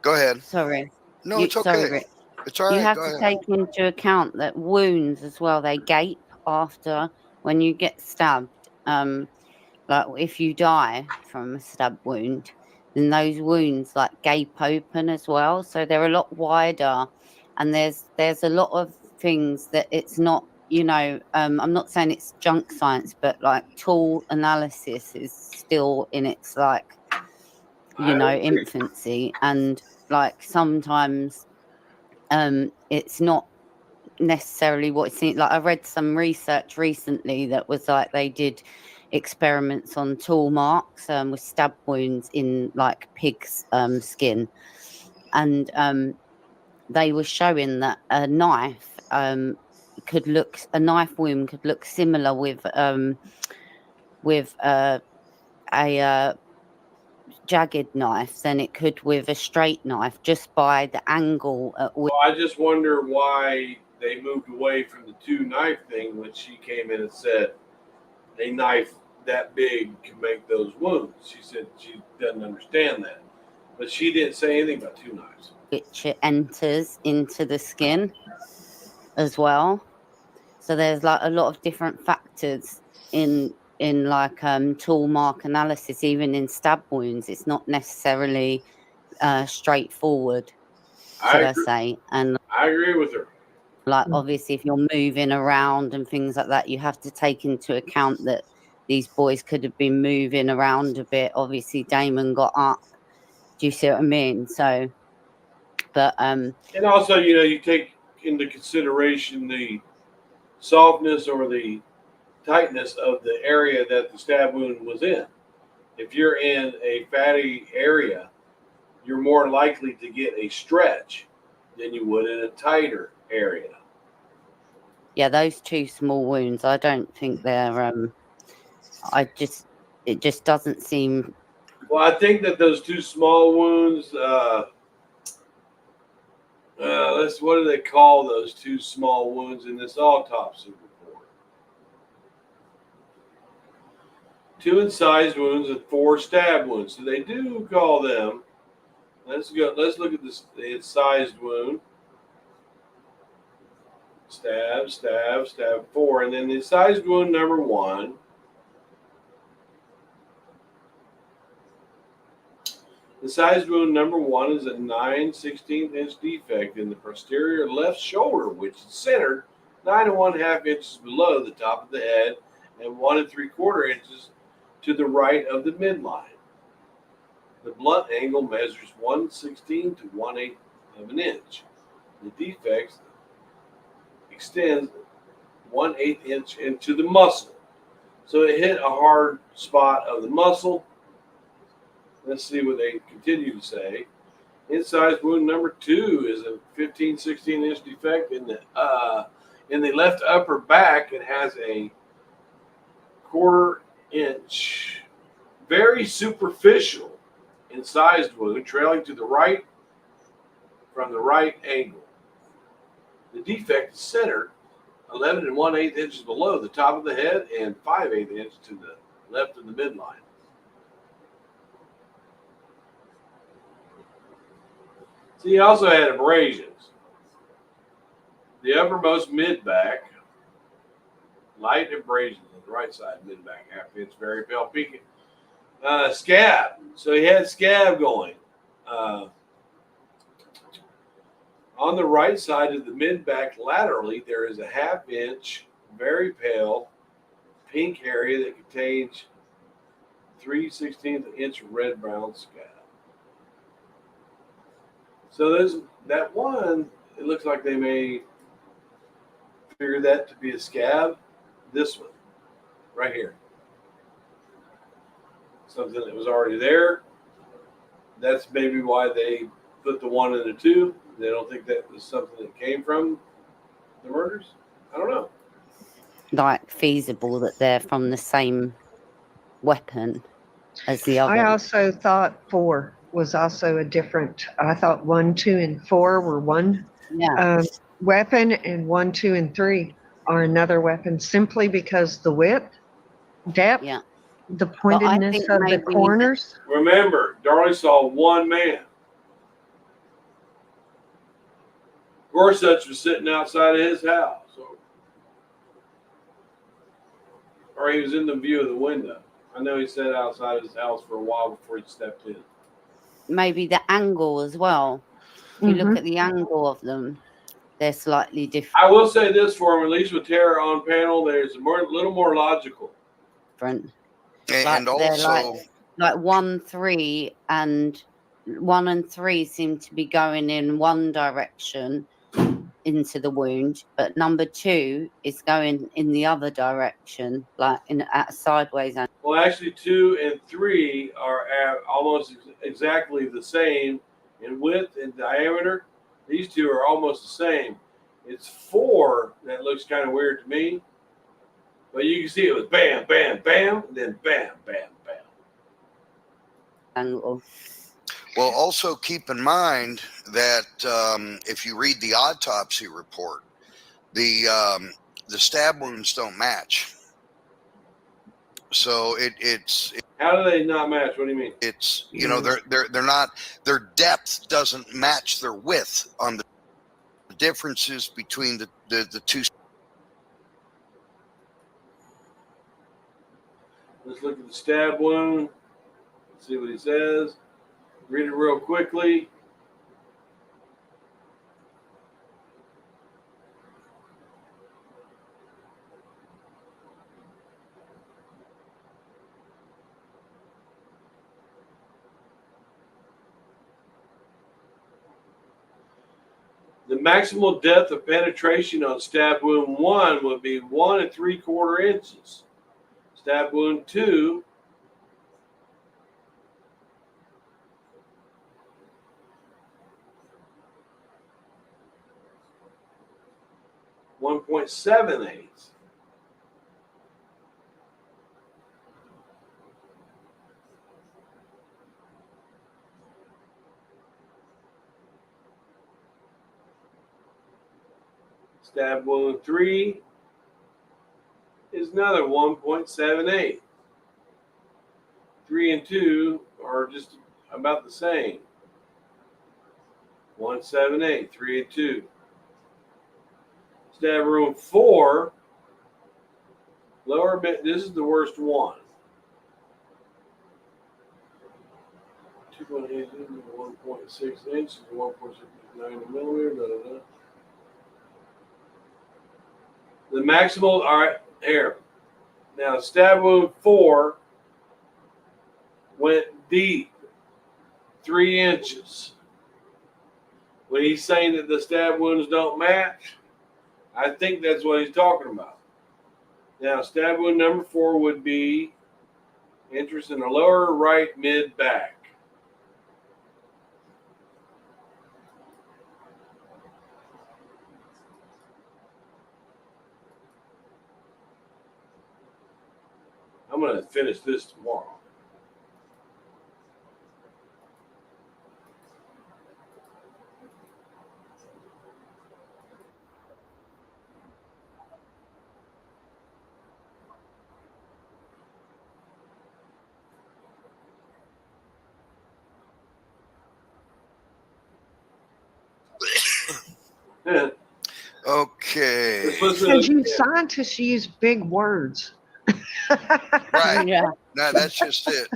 Speaker 2: go ahead.
Speaker 3: Sorry,
Speaker 2: No, it's
Speaker 3: sorry,
Speaker 2: okay.
Speaker 3: Rick.
Speaker 2: It's all
Speaker 3: You
Speaker 2: right.
Speaker 3: have
Speaker 2: Go
Speaker 3: to
Speaker 2: ahead.
Speaker 3: take into account that wounds as well. They gape after when you get stabbed. Like if you die from a stab wound, then those wounds like gape open as well. So they're a lot wider, and there's a lot of things that it's not. I'm not saying it's junk science, but like tool analysis is still in its like infancy, and like sometimes it's not necessarily what it seems like. I read some research recently that was like they did experiments on tool marks with stab wounds in like pig's skin, and they were showing that a knife wound could look similar with a jagged knife than it could with a straight knife, just by the angle at which.
Speaker 1: Well, I just wonder why they moved away from the two knife thing when she came in and said a knife that big can make those wounds. She said she doesn't understand that, but she didn't say anything about two knives.
Speaker 3: Which it enters into the skin as well. So there's like a lot of different factors in like tool mark analysis. Even in stab wounds, it's not necessarily straightforward, should I say. And
Speaker 1: I agree with her.
Speaker 3: like obviously if you're moving around and things like that, you have to take into account that these boys could have been moving around a bit. Obviously Damon got up. Do you see what I mean? So but
Speaker 1: And also, you take into consideration the softness or the tightness of the area that the stab wound was in. If you're in a fatty area, you're more likely to get a stretch than you would in a tighter area.
Speaker 3: yeah, those two small wounds, I don't think they're it just doesn't seem.
Speaker 1: Well, I think that those two small wounds, what do they call those two small wounds in this autopsy report? 2 incised wounds and 4 stab wounds. So they do call them. Let's look at this. The incised wound. Stab, stab, stab 4, and then the incised wound number 1. The incised wound number 1 is a 9/16 defect in the posterior left shoulder, which is centered 9 1/2 inches below the top of the head and 1 3/4 inches to the right of the midline. The blunt angle measures 1/16 to 1/8 of an inch. The defect extends 1/8 inch into the muscle. So it hit a hard spot of the muscle. Let's see what they continue to say. Incised wound number 2 is a 15/16 inch defect in the left upper back. It has a 1/4 inch, very superficial incised wound trailing to the right from the right angle. The defect is centered 11 1/8 inches below the top of the head and 5/8 inches to the left of the midline. So he also had abrasions. The uppermost mid-back, light abrasions on the right side mid-back, half inch, very pale peaking. Scab. So he had scab going. On the right side of the mid-back laterally, there is a 1/2 inch, very pale, pink area that contains 3/16 inch red-brown scab. So there's that one. It looks like they may figure that to be a scab. This one, right here. something that was already there. That's maybe why they put the 1 and the 2. They don't think that was something that came from the murders. I don't know.
Speaker 3: Like feasible that they're from the same weapon as the
Speaker 4: I
Speaker 3: other.
Speaker 4: also thought 4 was also a different. I thought 1, 2, and 4 were one
Speaker 3: Yeah.
Speaker 4: weapon, and 1, 2, and 3 are another weapon, simply because the width, depth,
Speaker 3: Yeah.
Speaker 4: the
Speaker 3: But I
Speaker 4: pointedness
Speaker 3: think
Speaker 4: of the
Speaker 3: maybe
Speaker 4: corners.
Speaker 1: Remember, Darlie saw one man. Gorsuch was sitting outside of his house, or he was in the view of the window. I know he sat outside of his house for a while before he stepped in.
Speaker 3: maybe the angle as well. If you look
Speaker 4: Mhm.
Speaker 3: at the angle of them, they're slightly different.
Speaker 1: I will say this for him, at least with Tara on panel, there's a little more logical.
Speaker 2: And
Speaker 3: They're
Speaker 2: also,
Speaker 3: like 1, 3, and 1 and 3 seem to be going in one direction into the wound, but number 2 is going in the other direction, like at a sideways angle.
Speaker 1: Well, actually, 2 and 3 are almost exactly the same in width and diameter. These 2 are almost the same. It's 4 that looks kind of weird to me, but you can see it was bam, bam, bam, and then bam, bam, bam.
Speaker 3: Angle.
Speaker 2: well, also keep in mind that if you read the autopsy report, the stab wounds don't match. So it's
Speaker 1: How do they not match? What do you mean?
Speaker 2: it's you know they're not, their depth doesn't match their width on the differences between the two.
Speaker 1: Let's look at the stab wound. Let's see what he says. Read it real quickly. The maximal depth of penetration on stab wound 1 would be 1 3/4 inches. Stab wound 2, 1.78. Stab wound 3 is another 1.78. 3 and 2 are just about the same. 1.78, 3 and 2. Stab wound 4, lower bit, this is the worst one. 2.8, 1.6 inches, 1.69 millimeter, da, da, da. The maximal, all right, here. Now, stab wound 4 went deep, 3 inches. When he's saying that the stab wounds don't match, I think that's what he's talking about. Now, stab wound number 4 would be interest in the lower right mid back. I'm going to finish this tomorrow.
Speaker 2: Okay.
Speaker 4: Because you scientists use big words.
Speaker 2: Right.
Speaker 3: Yeah.
Speaker 2: No, that's just it.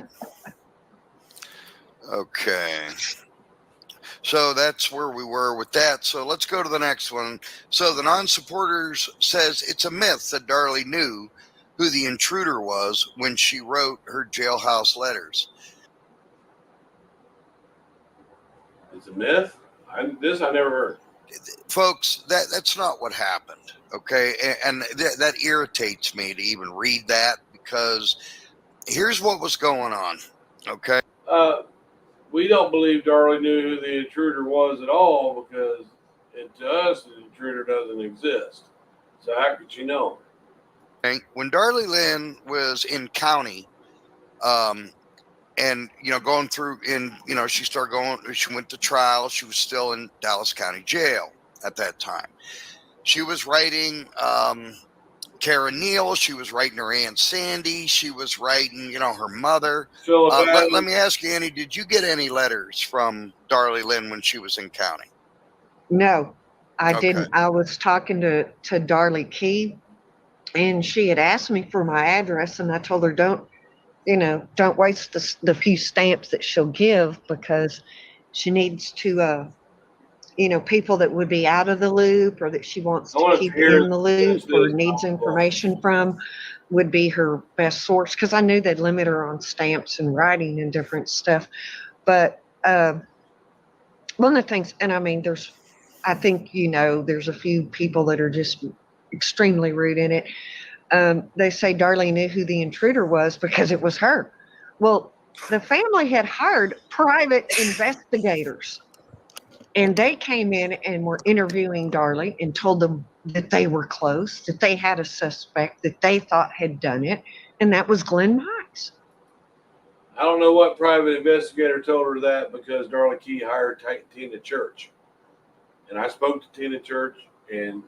Speaker 2: Okay. So that's where we were with that. So let's go to the next one. So the non-supporters says it's a myth that Darlie knew who the intruder was when she wrote her jailhouse letters.
Speaker 1: It's a myth? I never heard.
Speaker 2: Folks, that's not what happened. Okay. And that irritates me to even read that, because here's what was going on. Okay.
Speaker 1: We don't believe Darlie knew who the intruder was at all because to us, the intruder doesn't exist. So how could she know?
Speaker 2: Okay. When Darlie Lynn was in county, and going through she started going, she went to trial. She was still in Dallas County Jail at that time. She was writing Karen Neal, she was writing her Aunt Sandy, she was writing her mother. Let me ask you, Annie, did you get any letters from Darlie Lynn when she was in county?
Speaker 4: No, I
Speaker 2: Okay.
Speaker 4: didn't. I was talking to Darlie Key, and she had asked me for my address, and I told her don't waste the few stamps that she'll give, because she needs to people that would be out of the loop or that she wants to keep in the loop or needs information from would be her best source, because I knew they'd limit her on stamps and writing and different stuff. But one of the things, and I mean, I think there's a few people that are just extremely rude in it. They say Darlie knew who the intruder was because it was her. Well, the family had hired private investigators, and they came in and were interviewing Darlie and told them that they were close, that they had a suspect that they thought had done it, and that was Glenn Mize.
Speaker 1: I don't know what private investigator told her that, because Darlie Key hired Tina Church. And I spoke to Tina Church, and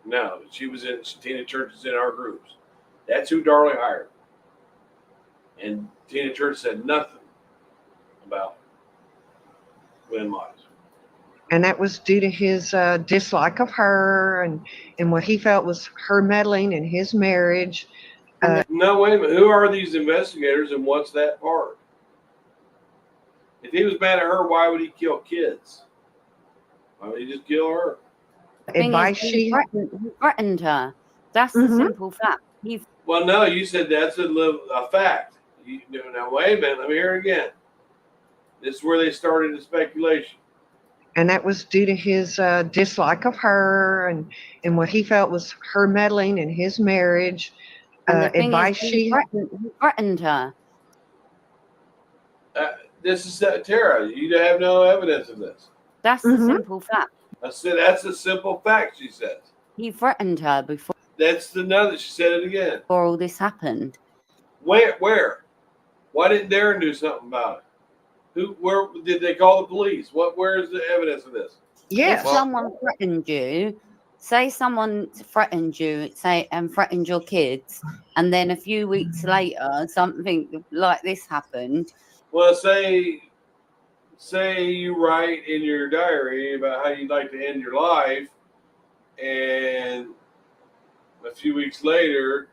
Speaker 1: no, Tina Church is in our groups. That's who Darlie hired. And Tina Church said nothing about Glenn Mize.
Speaker 4: And that was due to his dislike of her and what he felt was her meddling in his marriage.
Speaker 1: No, wait a minute. Who are these investigators, and what's that part? If he was mad at her, why would he kill kids? Why would he just kill her?
Speaker 4: Advice
Speaker 3: he threatened her. That's the simple fact.
Speaker 1: Well, no, you said that's a fact. Now, wait a minute. Let me hear it again. This is where they started the speculation.
Speaker 4: And that was due to his dislike of her and what he felt was her meddling in his marriage. Advice
Speaker 3: he threatened her.
Speaker 1: This is Tara. You have no evidence of this.
Speaker 3: That's the simple fact.
Speaker 1: I said that's a simple fact. She says
Speaker 3: he threatened her before.
Speaker 1: That's the nugget. She said it again.
Speaker 3: Before all this happened.
Speaker 1: Where? Why didn't Darren do something about it? Where did they call the police? Where is the evidence of this?
Speaker 3: Yeah. If someone threatened you, say someone threatened you, and threatened your kids, and then a few weeks later something like this happened.
Speaker 1: Well, say you write in your diary about how you'd like to end your life, and a few weeks later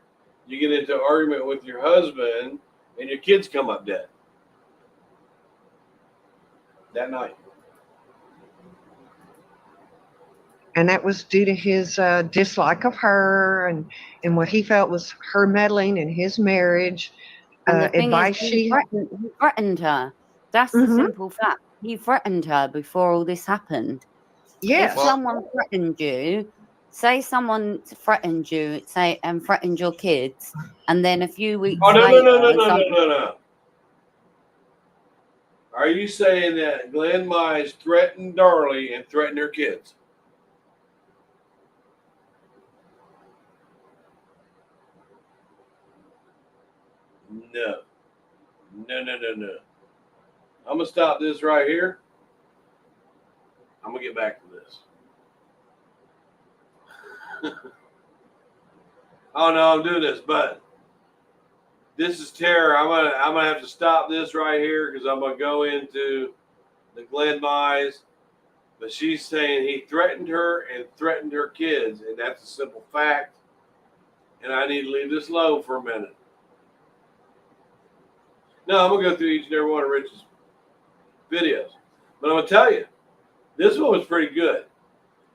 Speaker 1: you get into an argument with your husband and your kids come up dead that night.
Speaker 4: And that was due to his dislike of her and what he felt was her meddling in his marriage. Advice
Speaker 3: he threatened her. That's the simple fact. He threatened her before all this happened.
Speaker 4: Yeah.
Speaker 3: If someone threatened you, say someone threatened you, and threatened your kids, and then a few weeks later.
Speaker 1: No. Are you saying that Glenn Mize threatened Darlie and threatened her kids? No. I'm going to stop this right here. I'm going to get back to this. Oh, no, I'm doing this, but this is Tara. I'm gonna have to stop this right here because I'm going to go into the Glenn Mize. But she's saying he threatened her and threatened her kids, and that's a simple fact. And I need to leave this alone for a minute. No, I'm going to go through each and every one of Rich's videos. But I'm going to tell you, this one was pretty good.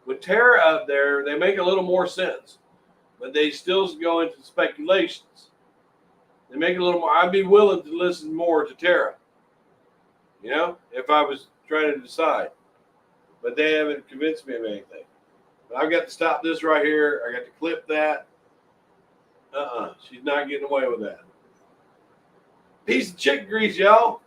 Speaker 1: With Tara up there, they make a little more sense. But they still go into speculations. They make it a little more. I'd be willing to listen more to Tara. If I was trying to decide. But they haven't convinced me of anything. But I've got to stop this right here. I got to clip that. She's not getting away with that. piece of chicken grease, y'all.